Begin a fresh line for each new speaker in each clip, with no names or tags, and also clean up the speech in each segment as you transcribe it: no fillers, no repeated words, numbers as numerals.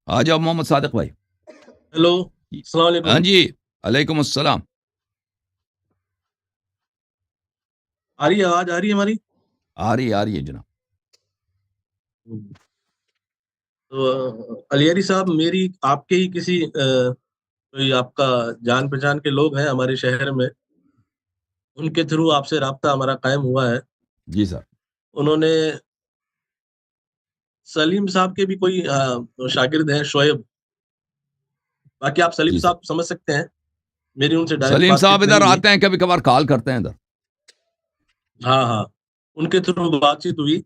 آ جاؤ محمد صادق بھائی.
ہیلو السلام علیکم.
ہاں جی علیکم السلام.
آ رہی ہے آواز؟ آ رہی ہے ہماری؟
آ رہی ہے جناب.
تو علیاری صاحب، میری آپ کے ہی کسی کوئی آپ کا جان پہچان کے لوگ ہیں ہمارے شہر میں، ان کے تھرو آپ سے رابطہ ہمارا قائم ہوا ہے.
جی سر.
انہوں نے سلیم صاحب کے بھی کوئی شاگرد ہیں، شعیب. باقی آپ سلیم
جی سر.
صاحب سمجھ سکتے ہیں، میری ان سے ڈائریکٹ
سلیم
بات
صاحب
چیت
ادھر
نہیں ہوئی.
آتے ہیں کبھی کبھار، کال کرتے ہیں ادھر.
ہاں ان کے تھرو بات چیت ہوئی،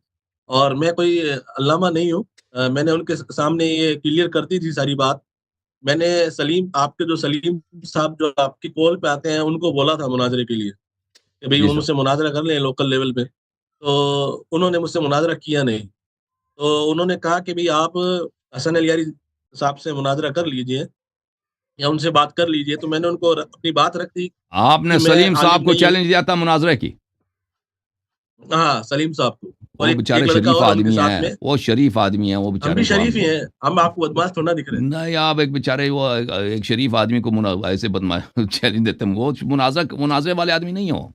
اور میں کوئی علامہ نہیں ہوں. میں نے ان کے سامنے یہ کلیئر کر دی تھی ساری بات. میں نے آپ کے جو سلیم صاحب جو آپ کی کال پہ آتے ہیں ان کو بولا تھا مناظرے کے لیے کہ بھئی
جی
وہ
سر.
مجھ سے مناظرہ کر لیں لوکل لیول پہ. تو انہوں نے مجھ سے مناظرہ کیا نہیں. تو انہوں نے کہا کہ بھئی آپ حسن علیاری صاحب سے مناظرہ کر لیجئے یا ان سے بات کر لیجئے. تو میں نے ان کو اپنی بات رکھ دی
آپ نے
کہ میں
سلیم صاحب
عالم
کو
نہیں ہوں.
چیلنج دیا تھا مناظرے کی.
ہاں سلیم صاحب کو، اور
وہ
ایک
بیچارے
لڑکا
شریف
اور ان کے
آدمی
ساتھ
ہیں،
میں.
وہ شریف آدمی ہیں، وہ
ہم
بیچارے
بھی
کو
شریف ہی ہیں، ہم آپ کو بدماش تھوڑا دکھ رہے ہیں.
نہیں. آپ ایک بیچارے وہ ایک شریف آدمی کو ایسے چیلنج دیتے ہیں. وہ مناظرے والے آدمی نہیں ہو.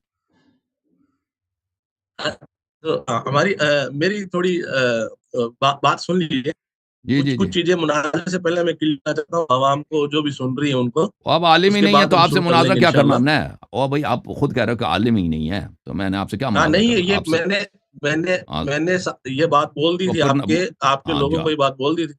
تو میری تھوڑی بات سن لیجیے.
جی جی جی.
کچھ چیزیں مناظرے سے پہلے میں کلیئر کرنا چاہتا ہوں عوام کو، جو بھی سن رہی ہیں ان کو.
اب عالم
اس
ہی
کے
نہیں ہے
بعد
تو
ہم
آپ سے
شروع کر لیں
مناظرہ
گے
کیا کرنا
انشاءاللہ.
ہم نے. اور بھائی آپ خود کہہ رہے ہو کہ عالم ہی نہیں ہے، تو میں نے آپ سے کیا
ہاں
مناظرہ
نہیں،
کرنا
یہ
آپ سے.
میں نے یہ بات بول دی
تو
تھی،
پھر
آپ کے لوگوں کو یہ بات بول دی تھی.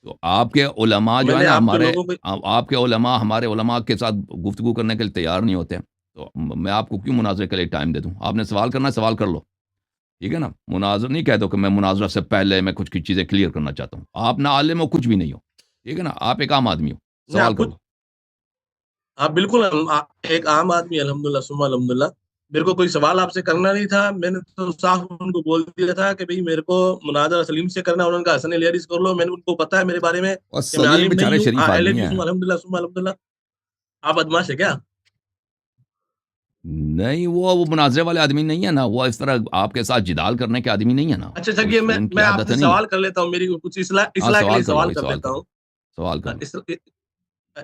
تو آپ کے علماء جو
میں
ہے
نے
نا
آپ کے
ہمارے،
لوگوں کو
آپ کے علماء ہمارے علماء کے ساتھ گفتگو کرنے کے لیے تیار نہیں ہوتے. تو میں آپ کو کیوں مناظرے کے لیے ٹائم دے دوں؟ آپ نے سوال کرنا ہے سوال کر لو، ٹھیک ہے نا. مناظر نہیں کہہ دو کہ میں مناظرہ سے پہلے میں کچھ چیزیں کلیئر کرنا چاہتا ہوں. آپ نہ عالم ہو، کچھ بھی نہیں ہو، ٹھیک ہے نا. آپ ایک عام آدمی ہو، سوال کر لو.
آپ بالکل ایک عام آدمی، الحمدللہ ثم الحمدللہ. میرے کو کوئی سوال آپ سے کرنا نہیں تھا. میں نے تو صاف ان کو بول دیا تھا کہ بھئی میرے کو مناظرہ سلیم سے کرنا. انہوں نے کہا حسن علیاری سے کر لو. میں نے ان کو پتا ہے میرے بارے میں
اور
کہ میں
سلیم
عالم
بیچارے
نہیں ہوں.
شریف
اہل
آدمی
حدیث
ہیں.
ہوں، الحمدللہ ثم الحمدللہ. آپ بدماش ہے کیا؟
نہیں، وہ مناظرے والے آدمی نہیں ہے نا. وہ اس طرح آپ کے ساتھ جدال کرنے کے آدمی نہیں ہے نا.
اچھا چلیے،
ان کی
میں آپ
عادت
سے
نہیں ہے.
سوال کر لیتا ہوں. میری کچھ
ہاں
اصلاح کے لیے
سوال کر لو
سوال
بھائی،
کر
سوال
لیتا
کر لو،
ہوں.
سوال کر لو.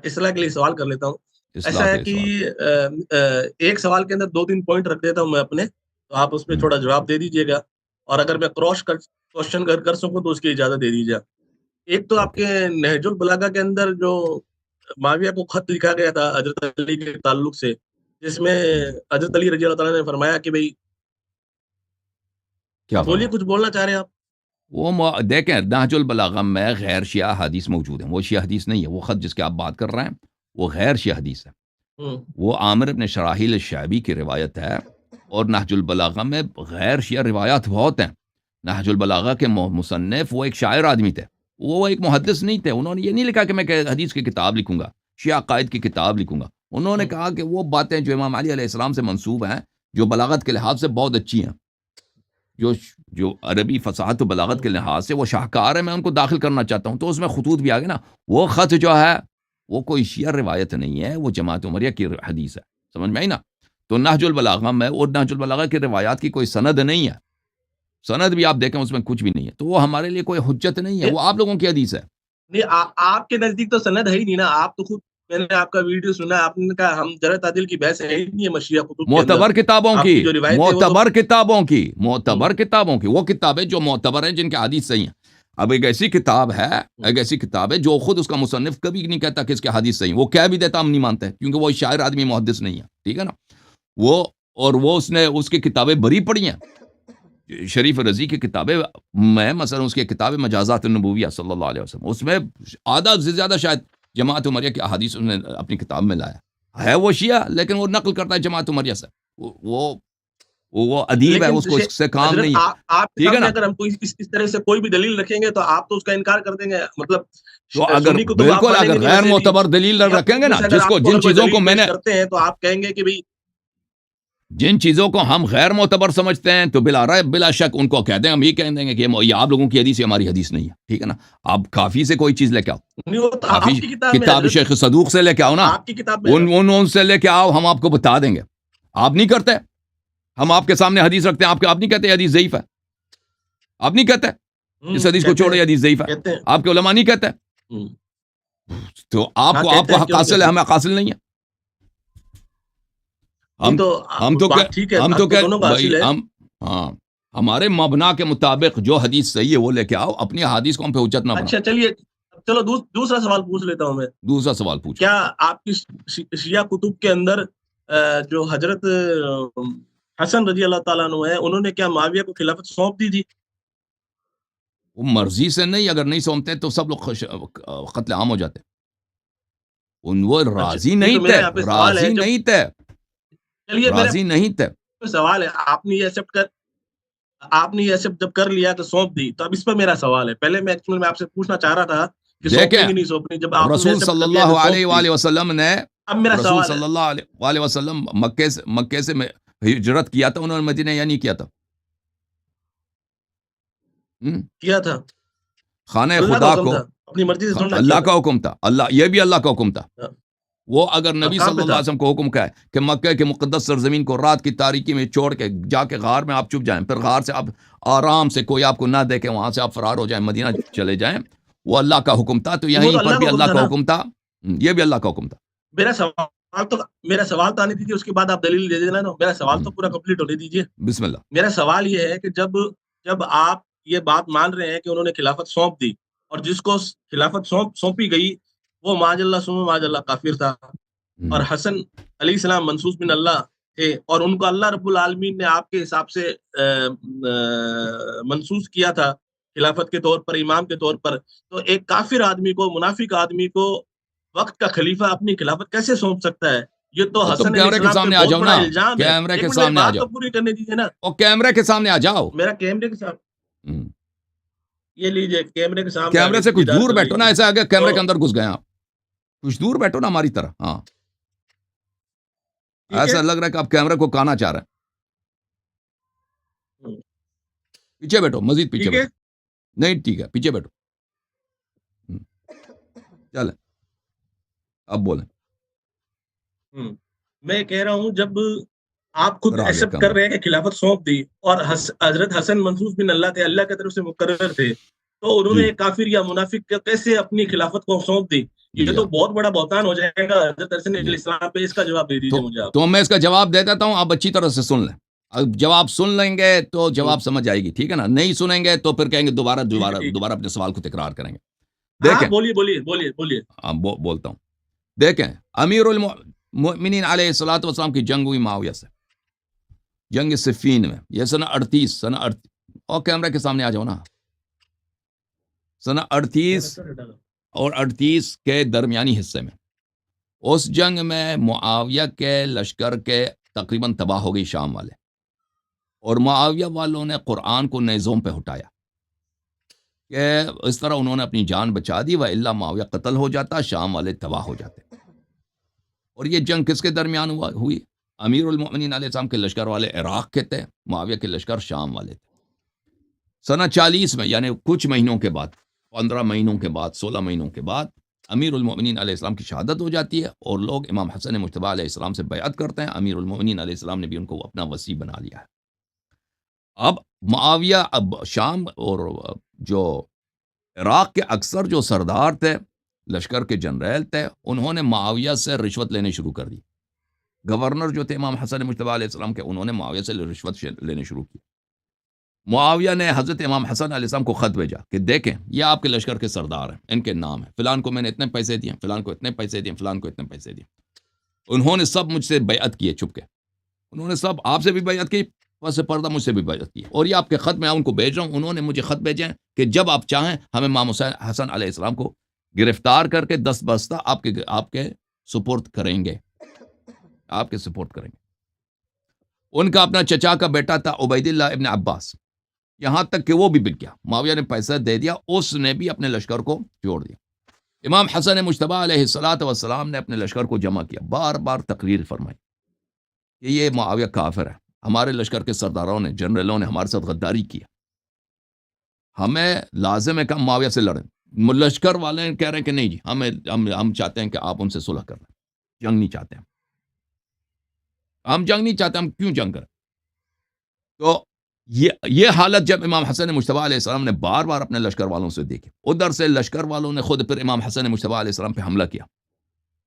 اصلاح کے لیے سوال کر لیتا ہوں.
اصلاح
ایسا
کے
ہے
لیے
کہ
سوال.
ایک سوال کے اندر 2-3 پوائنٹ رکھ دیتا ہوں میں اپنے، تو آپ اس پہ تھوڑا جواب دے دیجیے گا. اور اگر میں کوشچن کر سکوں تو اس کی اجازت دے دیجیے. ایک تو آپ
اوکے.
کے نہج البلاغہ کے اندر جو معاویہ کو خط لکھا گیا تھا حضرت علی کے تعلق سے، جس میں
جی
حضرت علی رضی اللہ تعالیٰ نے فرمایا کہ بھئی،
کیا
آپ بولیے،
فرمایا؟
کچھ بولنا چاہ رہے ہیں آپ؟
وہ دیکھیں نہج البلاغہ میں غیر شیعہ حدیث موجود ہیں. وہ شیعہ حدیث نہیں ہے. وہ خط جس کے آپ بات کر رہے ہیں وہ غیر شیعہ حدیث ہے. وہ عامر بن شراحیل الشعبی کی روایت ہے. اور نہج البلاغہ میں غیر شیعہ روایات بہت ہیں. نہج البلاغہ کے مصنف وہ ایک شاعر آدمی تھے. وہ ایک محدث نہیں تھے. انہوں نے یہ نہیں لکھا کہ میں حدیث کی کتاب لکھوں گا، شیعہ عقائد کی کتاب لکھوں گا. انہوں نے کہا کہ وہ باتیں جو امام علی علیہ السلام سے منسوب ہیں، جو بلاغت کے لحاظ سے بہت اچھی ہیں، جو عربی فصاحت و بلاغت کے لحاظ سے وہ شاہکار ہے، میں ان کو داخل کرنا چاہتا ہوں. تو اس میں خطوط بھی آگے نا. وہ خط جو ہے وہ کوئی شیعہ روایت نہیں ہے، وہ جماعت عمریہ کی حدیث ہے. سمجھ میں آئی نا. تو نہج البلاغہ میں، اور نہج البلاغہ کی روایات کی کوئی سند نہیں ہے. سند بھی آپ دیکھیں اس میں کچھ بھی نہیں ہے. تو وہ ہمارے لیے کوئی حجت نہیں ہے. وہ آپ لوگوں کی حدیث ہے.
نہیں، آپ کے نزدیک تو سند ہے ہی نہیں نا. آپ تو خود، میں نے آپ کا ویڈیو سنا، آپ نے کہا ہم جرح تعدیل کی بحث ہے ہی نہیں ہے مشیعہ کتب کے اندر.
معتبر کتابوں
آپ
کی،
جو روایت ہے وہ تو
معتبر کتابوں کی، معتبر کتابوں کی، وہ کتابیں جو معتبر ہیں، جن کے حدیث صحیح ہیں. اب ایک ایسی کتاب ہے جو خود اس کا مصنف کبھی نہیں کہتا کہ اس کے حدیث صحیح. وہ کہہ بھی دیتا ہم نہیں مانتے، کیونکہ وہ شاعر آدمی محدث نہیں ہے. ٹھیک ہے نا. وہ اس نے اس کی کتابیں بری پڑھی ہیں. شریف رضی کی کتابیں میں مثلا اس کی کتاب مجازات النبویہ صلی اللہ علیہ وسلم، اس میں آدھا سے زیادہ شاید جماعت عمریہ کی احادیث اس نے اپنی کتاب میں لایا ہے. وہ شیعہ لیکن وہ نقل کرتا ہے جماعت عمریہ سے. وہ ادیب ہے،
لیکن
اس کو اس سے کام
حضرت
نہیں ہے.
آپ کے
ٹھیک ہے
سامنے
نا.
اگر ہم کوئی اس طرح سے کوئی بھی دلیل رکھیں گے تو آپ تو اس کا انکار کر دیں گے. مطلب
تو اگر
سنی کتب آپ
بالکل
مانیں گے
اگر
نہیں
غیر
ویسے بھی.
معتبر دلیل
شیعہ
رکھیں
کتب
گے
میں
نا،
سے اگر آپ
جن
اگر کوئی
چیزوں کو
دلیل
میں
پیش
نے،
کرتے ہیں تو آپ کہیں گے کہ بھئی،
جن چیزوں کو ہم غیر معتبر سمجھتے ہیں تو بلا شک ان کو کہتے ہیں، ہم یہ کہہ دیں گے کہ یہ آپ لوگوں کی حدیث ہماری حدیث نہیں ہے. ٹھیک ہے نا. آپ کافی سے کوئی چیز لے کے آؤ،
نہیں، وہ تو
کافی
آپ کی کتاب میں
کتاب
حضرت،
شیخ صدوق سے لے کے آؤ نا.
آپ کی کتاب میں
ان سے لے کے آؤ، ہم آپ کو بتا دیں گے. آپ نہیں کرتے. ہم آپ کے سامنے حدیث رکھتے ہیں، آپ نہیں کہتے حدیث ضعیف ہے. آپ نہیں کہتے. اس حدیث کو چھوڑے حدیث ضعیف ہے.
کہتے ہیں.
آپ کے علماء نہیں کہتے تو آپ کو حق حاصل ہے, ہمیں حق حاصل نہیں ہے. ہم تو بھائی ہاں ہمارے مبنا کے مطابق جو حدیث صحیح ہے وہ لے کے آؤ, اپنی حدیث کو ہم پہ حجت نہ بناؤ.
اچھا چلیے, چلو دوسرا سوال پوچھ لیتا ہوں میں.
دوسرا سوال پوچھ.
کیا آپ کی شیعہ کتب کے اندر جو حضرت حسن رضی اللہ تعالیٰ عنہ ہے, انہوں نے کیا معاویہ کو خلافت سونپ دی تھی؟
وہ مرضی سے نہیں, اگر نہیں سونپتے تو سب لوگ قتل عام ہو جاتے. وہ راضی نہیں تھے, راضی نہیں تھے, راضی نہیں تھے.
سوال ہے, آپ نے یہ ایکسپٹ جب کر لیا تو سونپ دی, تو اب اس پہ میرا سوال ہے. پہلے میں ایکچوئل میں آپ سے پوچھنا چاہ رہا تھا کہ سونپنی کہ نہیں سونپنی. جب آپ
رسول صلی اللہ علیہ وآلہ وسلم نے,
اب میرا
رسول
سوال
صلی اللہ علیہ وسلم مکے سے ہجرت کیا تھا, انہوں نے مدینہ یا نہیں کیا تھا؟
کیا تھا.
خانہ خدا کو
اپنی مرضی سے
اللہ کا حکم تھا, اللہ یہ بھی اللہ کا حکم تھا. وہ اگر نبی صلی اللہ علیہ وسلم کو حکم کا ہے کہ مکہ کے مقدس سرزمین کو رات کی تاریکی میں چھوڑ کے جا کے غار میں آپ چھپ جائیں, پھر غار سے آپ آرام سے کوئی آپ کو نہ دیکھے, وہاں سے آپ فرار ہو جائیں, مدینہ چلے جائیں, وہ اللہ کا حکم تھا. تو یہیں پر بھی اللہ کا حکم تھا, یہ بھی اللہ کا حکم تھا.
میرا سوال تو آنے دیجیے, اس کے بعد آپ دلیل دے دینا. میرا سوال تو پورا کمپلیٹ ہونے دیجیے.
بسم اللہ.
میرا سوال یہ ہے کہ جب آپ یہ بات مان رہے ہیں کہ انہوں نے خلافت سونپ دی, اور جس کو خلافت سونپی گئی وہ معاذ اللہ سم معاذ اللہ کافر تھا, اور حسن علیہ السلام منصوص من اللہ تھے, اور ان کو اللہ رب العالمین نے آپ کے حساب سے منصوص کیا تھا خلافت کے طور پر, امام کے طور پر. تو ایک کافر آدمی کو, منافق آدمی کو وقت کا خلیفہ اپنی خلافت کیسے سونپ سکتا ہے؟ یہ تو حسن علیہ السلام پہ بہت بڑا الزام ہے.
کیمرے کے سامنے آ جاؤ,
پوری کرنے دیجیے نا.
اور کیمرے کے سامنے آ جاؤ.
میرا کیمرے کے سامنے یہ لیجیے, کیمرے کے سامنے,
کیمرے سے کچھ دور بیٹھو نا, ایسا آگے کیمرے کے اندر گھس گئے آپ, کچھ دور بیٹھو نا ہماری طرح. ہاں ایسا لگ رہا ہے کہ آپ کیمرے کو کانا چاہ رہے ہیں. پیچھے بیٹھو, مزید پیچھے بیٹھو. نہیں ٹھیک ہے, پیچھے بیٹھو. چلے اب بولیں.
میں کہہ رہا ہوں جب آپ خود ایکسپٹ کر رہے ہیں کہ خلافت سونپ دی, اور حضرت حسن منصوص بن اللہ تھے, اللہ کی طرف سے مقرر تھے, تو انہوں نے کافر یا منافق کیسے اپنی خلافت کو سونپ دی؟ یہ تو بہت بڑا بہتان ہو جائے گا حضرت حسن علیہ السلام پہ. اس کا جواب دے دیجیے مجھے آپ.
تو میں اس کا جواب دے دیتا ہوں, آپ اچھی طرح سے سن لیں. اب جواب سن لیں گے تو جواب سمجھ آئے گی, ٹھیک ہے نا. نہیں سنیں گے تو پھر کہیں گے دوبارہ اپنے سوال کو تکرار کریں گے. دیکھیں,
بولیے.
بولتا ہوں. دیکھیں, امیر المؤمنین علیہ الصلوۃ والسلام کی جنگ ہوئی معاویہ سے, جنگ صفین میں, یہ سنہ 38 اور کیمرے کے سامنے آ جاؤ نا. سنہ 38 اور 38 کے درمیانی حصے میں, اس جنگ میں معاویہ کے لشکر کے تقریباً تباہ ہو گئی شام والے, اور معاویہ والوں نے قرآن کو نیزوں پہ اٹھایا کہ اس طرح انہوں نے اپنی جان بچا دی, وَإِلَّا معاویہ قتل ہو جاتا, شام والے تباہ ہو جاتے. اور یہ جنگ کس کے درمیان ہوئی؟ امیر المؤمنین علیہ السلام کے لشکر والے عراق کے تھے, معاویہ کے لشکر شام والے تھے. سنہ 40 میں, یعنی کچھ مہینوں کے بعد, 15 مہینوں کے بعد, 16 مہینوں کے بعد, امیر المؤمنین علیہ السلام کی شہادت ہو جاتی ہے, اور لوگ امام حسن مجتبی علیہ السلام سے بیعت کرتے ہیں. امیر المؤمنین علیہ السلام نے بھی ان کو اپنا وصی بنا لیا ہے. اب معاویہ, اب شام اور جو عراق کے اکثر جو سردار تھے, لشکر کے جنرل تھے, انہوں نے معاویہ سے رشوت لینے شروع کر دی. گورنر جو تھے امام حسن مجتبی علیہ السلام کے, انہوں نے معاویہ سے رشوت لینے شروع کی. معاویہ نے حضرت امام حسن علیہ السلام کو خط بھیجا کہ دیکھیں, یہ آپ کے لشکر کے سردار ہیں, ان کے نام ہیں, فلان کو میں نے اتنے پیسے دیے, فلان کو اتنے پیسے دیے, فلان کو اتنے پیسے دیے. انہوں نے سب مجھ سے بیعت کیے چھپ کے, انہوں نے سب آپ سے بھی بیعت کی, پس پردہ مجھ سے بھی بیعت کی, اور یہ آپ کے خط میں ان کو بھیج رہا ہوں. انہوں نے مجھے خط بھیجے ہیں کہ جب آپ چاہیں ہمیں امام حسن علیہ السلام کو گرفتار کر کے 10 بستہ آپ کے سپرد کریں گے, آپ کے سپورٹ کریں گے. ان کا اپنا چچا کا بیٹا تھا عبید اللہ ابن عباس, یہاں تک کہ وہ بھی بک گیا. معاویہ نے پیسہ دے دیا, اس نے بھی اپنے لشکر کو چھوڑ دیا. امام حسن مجتبی علیہ الصلوۃ والسلام نے اپنے لشکر کو جمع کیا, بار بار تقریر فرمائی کہ یہ معاویہ کافر ہے, ہمارے لشکر کے سرداروں نے, جنرلوں نے ہمارے ساتھ غداری کیا, ہمیں لازم ہے کہ ہم معاویہ سے لڑیں. لشکر والے کہہ رہے ہیں کہ نہیں جی, ہم چاہتے ہیں کہ آپ ان سے صلح کر لیں, جنگ نہیں چاہتے ہم جنگ نہیں چاہتے, ہم کیوں جنگ کریں؟ تو یہ حالت جب امام حسن مجتبیٰ علیہ السلام نے بار بار اپنے لشکر والوں سے دیکھی، ادھر سے لشکر والوں نے خود پھر امام حسن مجتبیٰ علیہ السلام پہ حملہ کیا،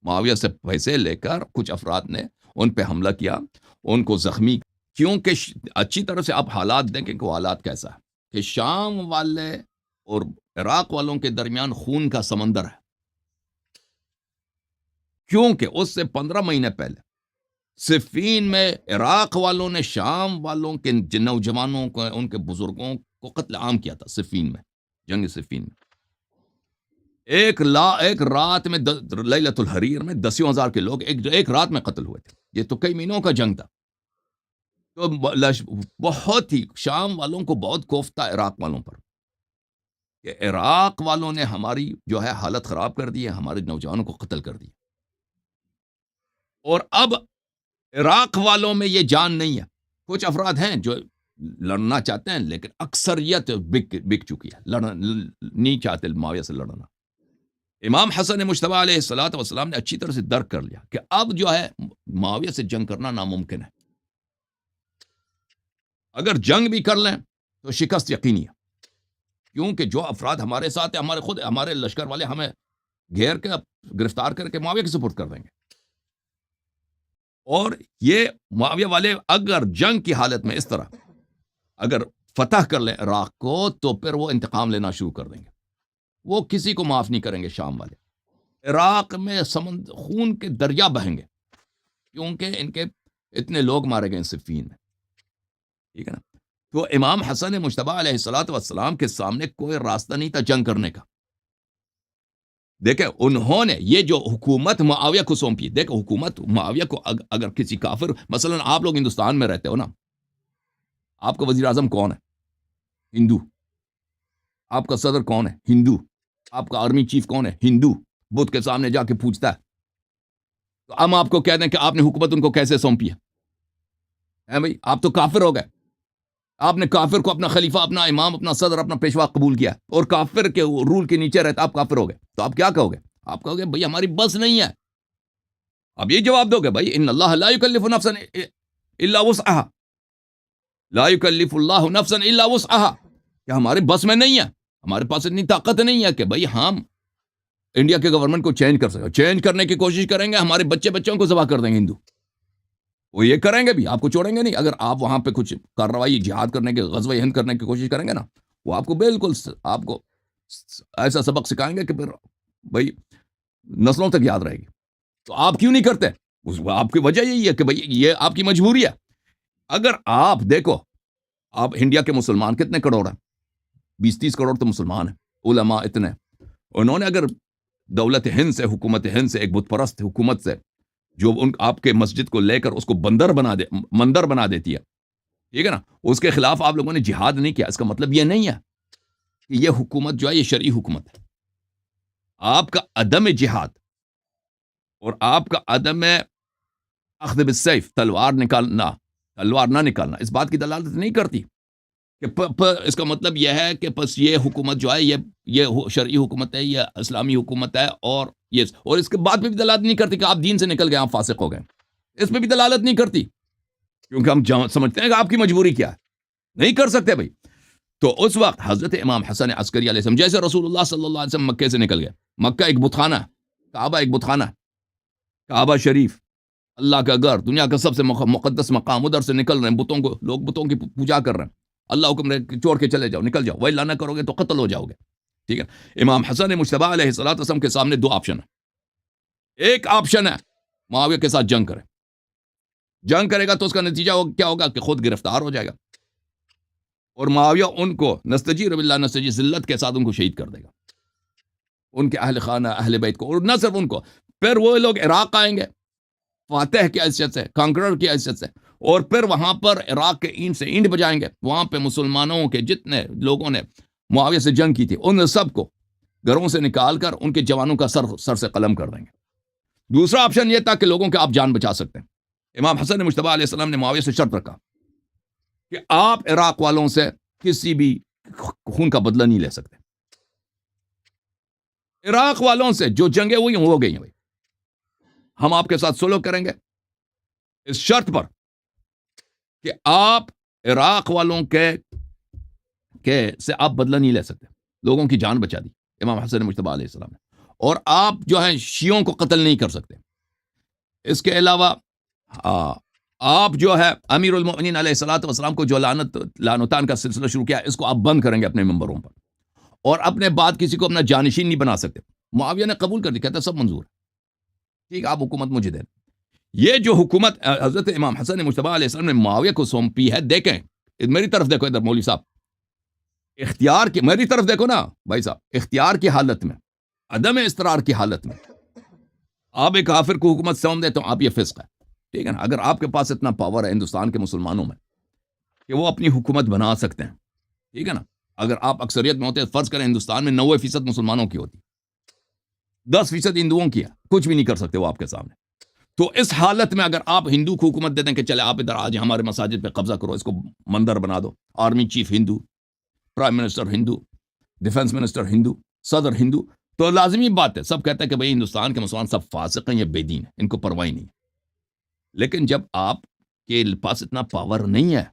معاویہ سے پیسے لے کر کچھ افراد نے ان پہ حملہ کیا، ان کو زخمی، کیونکہ اچھی طرح سے آپ حالات دیکھیں کہ وہ حالات کیسا ہے کہ شام والے اور عراق والوں کے درمیان خون کا سمندر ہے، کیونکہ اس سے 15 مہینے پہلے صفین میں عراق والوں نے شام والوں کے نوجوانوں کو، ان کے بزرگوں کو قتل عام کیا تھا صفین میں، جنگ صفین میں ایک رات میں لیلۃ الحریر میں 10,000 کے لوگ ایک رات میں قتل ہوئے تھے. یہ تو کئی مہینوں کا جنگ تھا. تو بہت ہی شام والوں کو بہت کوفت تھا عراق والوں پر کہ عراق والوں نے ہماری جو ہے حالت خراب کر دی ہے، ہمارے نوجوانوں کو قتل کر دی. اور اب عراق والوں میں یہ جان نہیں ہے، کچھ افراد ہیں جو لڑنا چاہتے ہیں لیکن اکثریت بک چکی ہے، نہیں چاہتے معاویہ سے لڑنا. امام حسن مجتبیٰ علیہ السلام نے اچھی طرح سے درک کر لیا کہ اب جو ہے معاویہ سے جنگ کرنا ناممکن ہے. اگر جنگ بھی کر لیں تو شکست یقینی ہے، کیونکہ جو افراد ہمارے ساتھ ہیں، ہمارے لشکر والے ہمیں گھیر کے گرفتار کر کے معاویہ کے سپرد کر دیں گے. اور یہ معاویہ والے اگر جنگ کی حالت میں اس طرح اگر فتح کر لیں عراق کو تو پھر وہ انتقام لینا شروع کر دیں گے. وہ کسی کو معاف نہیں کریں گے. شام والے عراق میں خون کے دریا بہیں گے، کیونکہ ان کے اتنے لوگ مارے گئے صفین میں. ٹھیک ہے نا. تو امام حسن مجتبیٰ علیہ السلام کے سامنے کوئی راستہ نہیں تھا جنگ کرنے کا. دیکھیں انہوں نے یہ جو حکومت معاویہ کو سونپی، دیکھیں حکومت معاویہ کو اگر کسی کافر، مثلا آپ لوگ ہندوستان میں رہتے ہو نا، آپ کا وزیر اعظم کون ہے؟ ہندو. آپ کا صدر کون ہے؟ ہندو. آپ کا آرمی چیف کون ہے؟ ہندو. بدھ کے سامنے جا کے پوچھتا ہے. تو ہم آپ کو کہہ دیں کہ آپ نے حکومت ان کو کیسے سونپی ہے بھائی؟ آپ تو کافر ہو گئے. آپ نے کافر کو اپنا خلیفہ، اپنا امام، اپنا صدر، اپنا پیشوا قبول کیا اور کافر کے رول کے نیچے رہتا، آپ کافر ہو گئے. تو آپ کیا کہو گے؟ آپ کہو گے بھائی ہماری بس نہیں ہے. اب یہ جواب دو گے بھائی ان اللہ لا یکلف نفسا الا وسعها، لا یکلف اللہ نفسا الا وسعها، کہ ہمارے بس میں نہیں ہے، ہمارے پاس اتنی طاقت نہیں ہے کہ بھائی ہم انڈیا کے گورنمنٹ کو چینج کر سکیں. چینج کرنے کی کوشش کریں گے، ہمارے بچوں کو ذبح کر دیں گے ہندو. وہ یہ کریں گے بھی، آپ کو چھوڑیں گے نہیں. اگر آپ وہاں پہ کچھ کارروائی جہاد کرنے کے، غزوہ ہند کرنے کی کوشش کریں گے نا، وہ آپ کو بالکل آپ کو ایسا سبق سکھائیں گے کہ پھر بھائی نسلوں تک یاد رہے گی. تو آپ کیوں نہیں کرتے؟ آپ کی وجہ یہی ہے کہ بھائی یہ آپ کی مجبوری ہے. اگر آپ دیکھو، آپ انڈیا کے مسلمان کتنے کروڑ ہیں؟ 20-30 کروڑ تو مسلمان ہیں. علماء اتنے، انہوں نے اگر دولت ہند سے، حکومت ہند سے، ایک بت پرست حکومت سے جو آپ کے مسجد کو لے کر اس کو مندر بنا دیتی ہے، ٹھیک ہے نا، اس کے خلاف آپ لوگوں نے جہاد نہیں کیا، اس کا مطلب یہ نہیں ہے کہ یہ حکومت جو ہے یہ شرعی حکومت ہے. آپ کا عدم جہاد اور آپ کا عدم اخذ بالسیف، تلوار نہ نکالنا اس بات کی دلالت نہیں کرتی کہ اس کا مطلب یہ ہے کہ پس یہ حکومت جو ہے یہ شرعی حکومت ہے، یہ اسلامی حکومت ہے. اور اس کے بعد بھی دلالت نہیں کرتی کہ آپ دین سے نکل گئے، آپ فاسق ہو گئے. اس پہ بھی دلالت نہیں کرتی، کیونکہ ہم سمجھتے ہیں کہ آپ کی مجبوری کیا ہے، نہیں کر سکتے بھائی. تو اس وقت حضرت امام حسن عسکری علیہ السلام، جیسے رسول اللہ صلی اللہ علیہ وسلم مکے سے نکل گئے، مکہ ایک بت خانہ ہے، کعبہ ایک بت خانہ ہے، کعبہ شریف اللہ کا گھر، دنیا کا سب سے مقدس مقام، ادھر سے نکل رہے ہیں، لوگ بتوں کی پوجا کر رہے ہیں. اللہ حکم نے چھوڑ کے چلے جاؤ، نکل جاؤ، وہی نہ کرو گے تو قتل ہو جاؤ گے. ٹھیک ہے. امام حسن مجتبیٰ علیہ السلام کے سامنے 2 آپشن ہیں. ایک آپشن ہے معاویہ کے ساتھ جنگ کرے گا تو اس کا نتیجہ کیا ہوگا کہ خود گرفتار ہو جائے گا، اور معاویہ ان کو نستجیر باللہ ذلت کے ساتھ ان کو شہید کر دے گا، ان کے اہل خانہ، اہل بیت کو. اور نہ صرف ان کو، پھر وہ لوگ عراق آئیں گے فاتح کی حیثیت سے، کانکرر کی حیثیت سے، اور پھر وہاں پر عراق کے اینٹ سے اینٹ بجائیں گے. وہاں پہ مسلمانوں کے جتنے لوگوں نے معاویہ سے جنگ کی تھی ان سب کو گھروں سے نکال کر ان کے جوانوں کا سر سے قلم کر دیں گے. دوسرا آپشن یہ تھا کہ لوگوں کے آپ جان بچا سکتے ہیں. امام حسن مجتبیٰ علیہ السلام نے معاویہ سے شرط رکھا کہ آپ عراق والوں سے کسی بھی خون کا بدلہ نہیں لے سکتے. عراق والوں سے جو جنگیں ہوئی ہو گئی ہیں بھائی، ہم آپ کے ساتھ سلوک کریں گے اس شرط پر کہ آپ عراق والوں کے سے آپ بدلہ نہیں لے سکتے. لوگوں کی جان بچا دی امام حسن مجتبی علیہ السلام نے. اور آپ جو ہے شیعوں کو قتل نہیں کر سکتے. اس کے علاوہ آپ جو ہے امیر المؤمنین علیہ الصلوۃ والسلام کو جو لعنتان کا سلسلہ شروع کیا اس کو آپ بند کریں گے اپنے ممبروں پر. اور اپنے بعد کسی کو اپنا جانشین نہیں بنا سکتے. معاویہ نے قبول کر دی, کہتا سب منظور ہے, ٹھیک آپ حکومت مجھے دیں. یہ جو حکومت حضرت امام حسن مجتبی علیہ السلام نے معاویہ کو سونپی ہے, دیکھیں میری طرف دیکھو ادھر مولوی صاحب, اختیار کی میری طرف دیکھو نا بھائی صاحب, اختیار کی حالت میں, عدم استقرار کی حالت میں آپ ایک کافر کو حکومت سونپ دے تو آپ یہ فسق ہے, ٹھیک ہے نا. اگر آپ کے پاس اتنا پاور ہے ہندوستان کے مسلمانوں میں کہ وہ اپنی حکومت بنا سکتے ہیں, ٹھیک ہے نا. اگر آپ اکثریت میں ہوتے, فرض کریں ہندوستان میں 90% مسلمانوں کی ہوتی, 10% ہندوؤں کی ہے, کچھ بھی نہیں کر سکتے وہ آپ کے سامنے. تو اس حالت میں اگر آپ ہندو کو حکومت دے دیں کہ چلے آپ ادھر آ جائیں, ہمارے مساجد پہ قبضہ کرو, اس کو مندر بنا دو, آرمی چیف ہندو, پرائم منسٹر ہندو, ڈیفنس منسٹر ہندو, صدر ہندو, تو لازمی بات ہے سب کہتے ہیں کہ بھئی ہندوستان کے مسلمان سب فاسق ہیں یا بے دین ہیں, ان کو پرواہ نہیں. لیکن جب آپ کے پاس اتنا پاور نہیں ہے,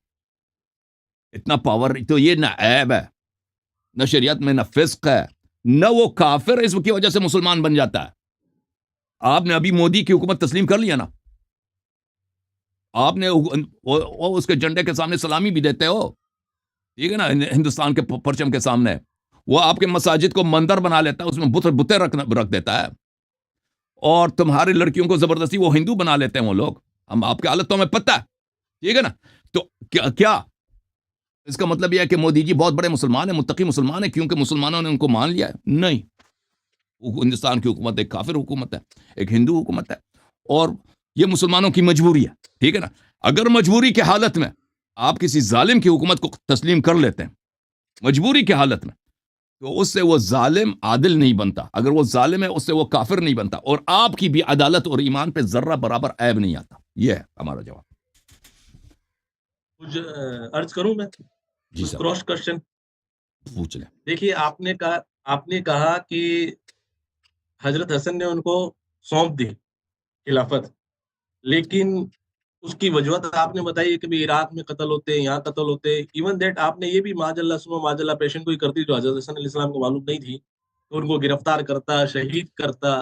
اتنا پاور, تو یہ نہ عیب ہے, نہ شریعت میں, نہ فسق ہے, نہ وہ کافر اس کی وجہ سے مسلمان بن جاتا ہے. آپ نے ابھی مودی کی حکومت تسلیم کر لیا نا, آپ نے اس کے جھنڈے کے سامنے سلامی بھی دیتے ہو, ٹھیک ہے نا, ہندوستان کے پرچم کے سامنے. وہ آپ کے مساجد کو مندر بنا لیتا ہے, اس میں بتیں رکھ دیتا ہے, اور تمہاری لڑکیوں کو زبردستی وہ ہندو بنا لیتے ہیں وہ لوگ. ہم آپ کی حالت تو ہمیں پتہ ہے, ٹھیک ہے نا. تو کیا اس کا مطلب یہ ہے کہ مودی جی بہت بڑے مسلمان ہیں, متقی مسلمان ہیں, کیونکہ مسلمانوں نے ان کو مان لیا ہے؟ نہیں, ہندوستان کی حکومت ایک کافر حکومت ہے, ایک ہندو حکومت ہے, اور یہ مسلمانوں کی مجبوری ہے, ٹھیک ہے نا. اگر مجبوری کی حالت میں آپ کسی ظالم کی حکومت کو تسلیم کر لیتے ہیں, مجبوری کی حالت میں, تو اس سے وہ ظالم عادل نہیں بنتا. اگر وہ ظالم ہے اس سے وہ کافر نہیں بنتا, اور آپ کی بھی عدالت اور ایمان پہ ذرہ برابر عیب نہیں آتا. یہ ہے ہمارا جواب.
کچھ عرض کروں میں,
جی سر,
کراس کوشچن
پوچھ لیں.
دیکھیے, آپ نے کہا کہ حضرت حسن نے ان کو سونپ دی خلافت, لیکن اس کی وجوہات آپ نے بتائی کہ بھی عراق میں قتل ہوتے ہیں, یہاں قتل ہوتے ہیں. ایون دیٹ آپ نے یہ بھی معاذ اللہ سما معاذ اللہ پیشن کوئی کرتی جو حضرت حسن علیہ السلام کو معلوم نہیں تھی, تو ان کو گرفتار کرتا, شہید کرتا.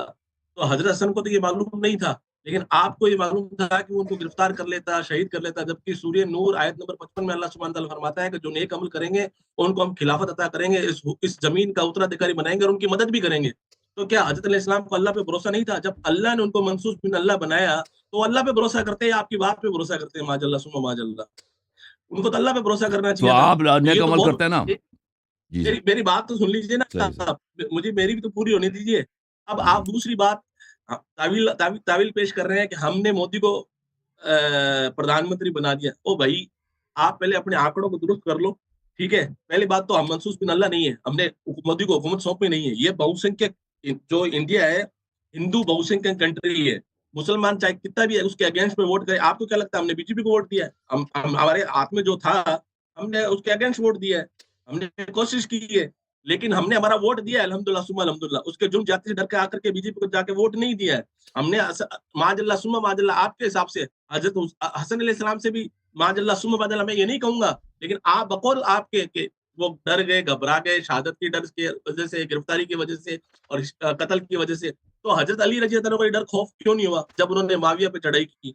تو حضرت حسن کو تو یہ معلوم نہیں تھا, لیکن آپ کو یہ معلوم تھا کہ وہ ان کو گرفتار کر لیتا, شہید کر لیتا. جبکہ سورہ نور آیت نمبر 55 میں اللہ سبحانہ تعالیٰ فرماتا ہے کہ جو نیک عمل کریں گے ان کو ہم خلافت عطا کریں گے, اس زمین کا اترادھیکاری بنائیں گے اور ان کی مدد بھی کریں گے. تو کیا حضرت علیہ السلام کو اللہ پہ بھروسہ نہیں تھا؟ جب اللہ نے ان کو منصوص بن اللہ بنایا تو اللہ پہ بھروسہ کرتے ہیں, آپ کی بات پہ بھروسہ کرتے ہیں. ماج اللہ سما ماج اللہ, ان کو تو اللہ پہ بھروسہ کرنا
تو
چاہیے تھا.
آپ نیک عمل کرتے ہیں نا. جی سر,
میری بات تو سن لیجیے نا, مجھے میری بھی تو پوری ہونے دیجیے. اب آپ دوسری بات تعویل پیش کر رہے ہیں کہ ہم نے مودی کو پردھان منتری بنا دیا. او بھائی, آپ پہلے اپنے آنکڑوں کو درست کر لو, ٹھیک ہے. پہلی بات تو ہم منصوص بن اللہ نہیں ہے, ہم نے مودی کو حکومت سونپی نہیں ہے. یہ بہو سنکھیک جو انڈیا ہے, ہندو بہو سنکھیک کنٹری ہے. مسلمان چاہے کتنا بھی ہے اس کے اگینسٹ میں ووٹ کرے. آپ کو کیا لگتا ہے ہم نے بی جے پی کو ووٹ دیا ہے؟ ہمارے ہاتھ میں جو تھا ہم نے اس کے اگینسٹ ووٹ دیا ہے, ہم نے کوشش کی ہے, لیکن ہم نے ہمارا ووٹ دیا ہے الحمدللہ سما الحمدللہ. اس کے جرم جاتی سے ڈر کے آ کر کے بی جے پی کو جا کے ووٹ نہیں دیا ہے ہم نے. ماج اللہ سما ماج اللہ, آپ کے حساب سے حضرت حسن علیہ السلام سے بھی ماج اللہ سما ماج اللہ میں یہ نہیں کہوں گا, لیکن آپ بقول آپ کے وہ ڈر گئے, گھبرا گئے, شہادت کی ڈر کی وجہ سے, گرفتاری کی وجہ سے, اور قتل کی وجہ سے. تو حضرت علی رضی اللہ عنہ کو ڈر خوف کیوں نہیں ہوا جب انہوں نے معاویہ پہ چڑھائی کی؟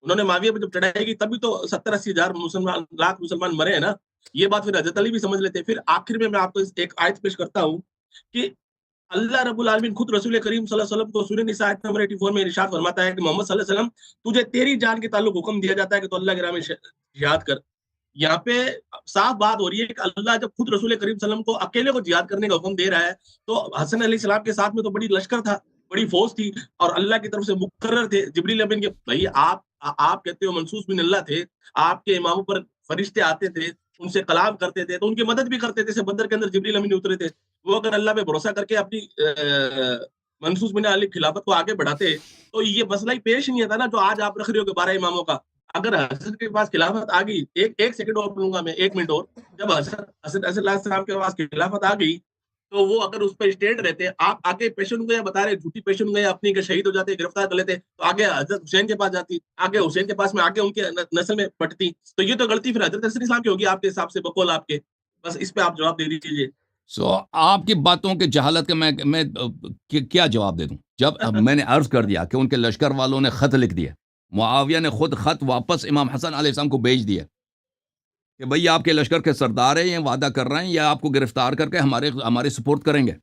انہوں نے معاویہ پہ جب چڑھائی کی تبھی تو 70-80 ہزار لاکھ مسلمان مرے ہیں نا. یہ بات پھر حضرت علی بھی سمجھ لیتے. پھر آخر میں آپ کو ایک آیت پیش کرتا ہوں کہ اللہ رب العالمین خود رسول کریم صلی اللہ علیہ وسلم کو سورہ نساء آیت نمبر 84 میں ارشاد فرماتا ہے کہ محمد صلی اللہ علیہ وسلم تجھے تیری جان کے تعلق حکم دیا جاتا ہے کہ تو اللہ کے راہ میں جہاد کر. یہاں پہ صاف بات ہو رہی ہے کہ اللہ جب خود رسول کریم صلی اللہ علیہ وسلم کو اکیلے کو جہاد کرنے کا حکم دے رہا ہے, تو حسن علیہ السلام کے ساتھ میں تو بڑی لشکر تھا, بڑی فوج تھی, اور اللہ کی طرف سے مقرر تھے جبریل امین کے. بھائی آپ کہتے ہو منصوص بن اللہ تھے, آپ کے اماموں پر فرشتے آتے تھے, ان سے کلام کرتے تھے, تو ان کی مدد بھی کرتے تھے. بدر کے اندر جبریل امین اترے تھے. وہ اگر اللہ پہ بھروسہ کر کے اپنی منصوص بن علی خلافت کو آگے بڑھاتے تو یہ مسئلہ ہی پیش نہیں آتا نا جو آج آپ رکھ رہے ہو کہ 12 اماموں کا. اگر حضرت کے پاس خلافت آ گئی, ایک سیکنڈ اور لوں گا میں, 1 منٹ اور, جب حضرت علیہ السلام کے پاس خلافت آ گئی تو وہ اگر اس پہ اسٹینڈ رہتے، آپ آگے پیشن گویا بتا رہے جھوٹی پیشن گویا اپنی کہ شہید ہو جاتے، گرفتار کر لیتے، تو آگے حضرت حسین کے پاس جاتی، آگے حسین کے پاس میں آگے ان کے نسل میں بٹتی، تو یہ تو غلطی پھر حضرت علیہ السلام کی ہوگی آپ کے حساب سے، بقول آپ کے. بس اس پہ آپ جواب دے دیجیے.
آپ کی باتوں کے جہالت کا میں کیا جواب دے دوں؟ جب میں نے عرض کر دیا کہ ان کے لشکر والوں نے خط لکھ دیا، معاویہ نے خود خط واپس امام حسن علیہ السلام کو بھیج دیا کہ بھئی آپ کے لشکر کے سردار ہیں، یہ وعدہ کر رہے ہیں، یا آپ کو گرفتار کر کے ہمارے سپورٹ کریں گے.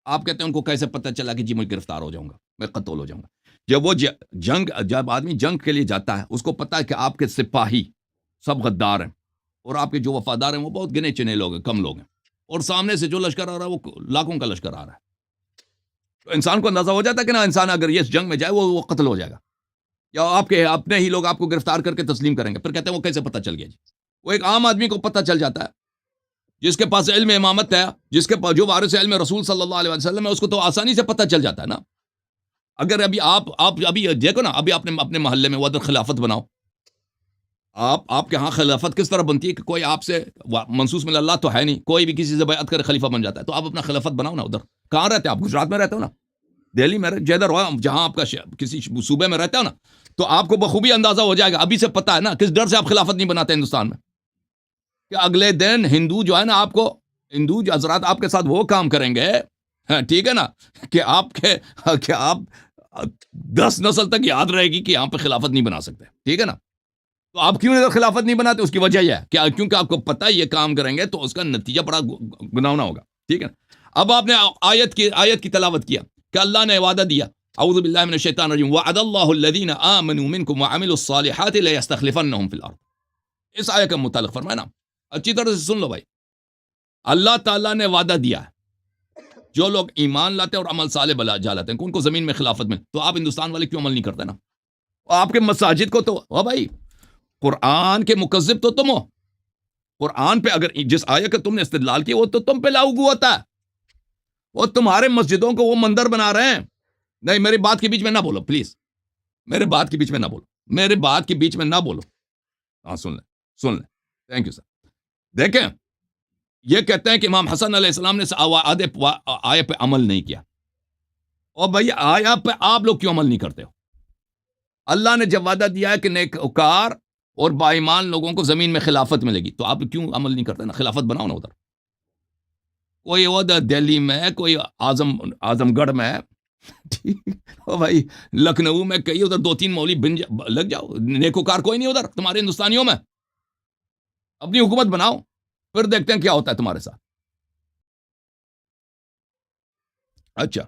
آپ کہتے ہیں ان کو کیسے پتہ چلا کہ جی میں گرفتار ہو جاؤں گا، میں قتل ہو جاؤں گا؟ جب وہ جب آدمی جنگ کے لیے جاتا ہے، اس کو پتہ ہے کہ آپ کے سپاہی سب غدار ہیں، اور آپ کے جو وفادار ہیں وہ بہت گنے چنے لوگ ہیں، کم لوگ ہیں، اور سامنے سے جو لشکر آ رہا ہے وہ لاکھوں کا لشکر آ رہا ہے. تو انسان کو اندازہ ہو جاتا ہے کہ نا انسان اگر یہ جنگ میں جائے وہ قتل ہو جائے گا، یا آپ کے اپنے ہی لوگ آپ کو گرفتار کر کے تسلیم کریں گے. پھر کہتے ہیں وہ کیسے پتہ چل گیا؟ جی وہ ایک عام آدمی کو پتہ چل جاتا ہے، جس کے پاس علم امامت ہے، جس کے پاس جو وارث علم رسول صلی اللہ علیہ وسلم ہے، اس کو تو آسانی سے پتہ چل جاتا ہے نا. اگر ابھی آپ ابھی دیکھو نا، ابھی آپ نے اپنے محلے میں وہ خلافت بناؤ، آپ کے ہاں خلافت کس طرح بنتی ہے کہ کوئی آپ سے منصوص من اللہ تو ہے نہیں، کوئی بھی کسی سے بیعت کر خلیفہ بن جاتا ہے. تو آپ اپنا خلافت بناؤ نا. ادھر کہاں رہتے ہیں آپ؟ گجرات میں رہتے ہو نا، دہلی میں جدھر ہو، جہاں آپ کا کسی صوبے میں رہتے ہو نا، تو آپ کو بخوبی اندازہ ہو جائے گا ابھی سے پتہ ہے نا کس ڈر سے آپ خلافت نہیں بناتے ہندوستان میں، کہ اگلے دن ہندو جو ہے نا، آپ کو ہندو جو حضرات آپ کے ساتھ وہ کام کریں گے، ٹھیک ہے نا، کہ آپ 10 نسل تک یاد رہے گی کہ یہاں پہ خلافت نہیں بنا سکتے. ٹھیک ہے نا. تو آپ کیوں ادھر خلافت نہیں بناتے؟ اس کی وجہ یہ ہے کہ کیونکہ آپ کو پتہ ہے یہ کام کریں گے تو اس کا نتیجہ بڑا گناونا ہوگا. ٹھیک ہے. اب آپ نے آیت کی تلاوت کیا کہ اللہ نے وعدہ دیا، اعوذ باللہ من الشیطان الرجیم، وعد اللہ الذین آمنوا منکم وعملوا الصالحات لیستخلفنہم فی الارض. اس آیت کا متعلق فرمائے نا، اچھی طرح سے سن لو بھائی. اللہ تعالیٰ نے وعدہ دیا ہے جو لوگ ایمان لاتے اور عمل صالح جالاتے ہیں ان کو زمین میں خلافت میں. تو آپ ہندوستان والے کیوں عمل نہیں کرتے نا؟ آپ کے مساجد کو تو بھائی قرآن کے مکذب تو تم ہو. قرآن پہ اگر جس آیت کا تم نے استدلال کیا وہ تو تم پہ لاگو ہوتا ہے. وہ تمہارے مسجدوں کو وہ مندر بنا رہے ہیں. نہیں، میری بات کے بیچ میں نہ بولو پلیز، میرے بات کے بیچ میں نہ بولو، میرے بات کے بیچ میں نہ بولو. ہاں سن لیں. Thank you sir. دیکھیں، یہ کہتے ہیں کہ امام حسن علیہ السلام نے آیت پہ عمل نہیں کیا. اور بھائی آیت پہ آپ لوگ کیوں عمل نہیں کرتے ہو؟ اللہ نے جب وعدہ دیا ہے کہ نیکوکار اور با ایمان لوگوں کو زمین میں خلافت ملے گی، تو آپ کیوں عمل نہیں کرتے نا؟ خلافت بناؤ نا. ادھر کوئی ادھر دہلی میں، کوئی اعظم گڑھ میں، بھائی لکھنؤ میں، کئی ادھر 2-3 مولوی لگ جاؤ. نیکوکار کوئی نہیں ادھر تمہارے ہندوستانیوں میں. اپنی حکومت بناؤ، پھر دیکھتے ہیں کیا ہوتا ہے تمہارے ساتھ. اچھا،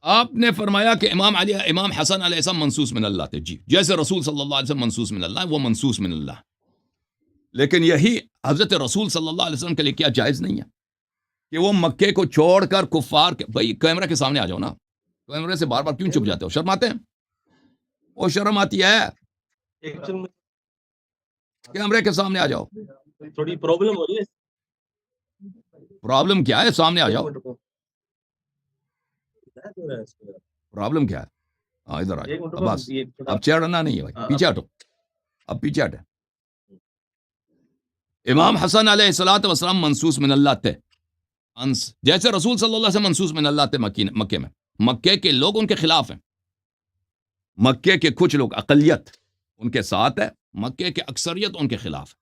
آپ نے فرمایا کہ امام حسن علیہ السلام منصوص من اللہ تھے. جی، جیسے رسول صلی اللہ علیہ وسلم منصوص من اللہ، وہ منصوص من اللہ. لیکن یہی حضرت رسول صلی اللہ علیہ وسلم کے لیے کیا جائز نہیں ہے کہ وہ مکے کو چھوڑ کر کفار کے، بھائی کیمرہ کے سامنے آ جاؤ نا. کیمرے سے بار بار کیوں چپ جاتے ہو؟ شرم آتے ہیں؟ وہ شرم آتی ہے؟ کیمرے کے سامنے آ جاؤ.
تھوڑی پرابلم ہو رہی ہے.
پرابلم کیا ہے؟ سامنے آ جاؤ. پرابلم کیا ہے؟ ہاں ادھر آ جاؤ. بس اب چڑھنا نہیں ہے بھائی، پیچھے ہٹو. اب پیچھے ہٹے. امام حسن علیہ الصلوۃ والسلام منصوص من اللہ تھے، جیسے رسول صلی اللہ علیہ وسلم منصوص من اللہ تھے مکے میں. مکے کے لوگ ان کے خلاف ہیں. مکے کے کچھ لوگ، اقلیت ان کے ساتھ ہے، مکے کے اکثریت ان کے خلاف ہے.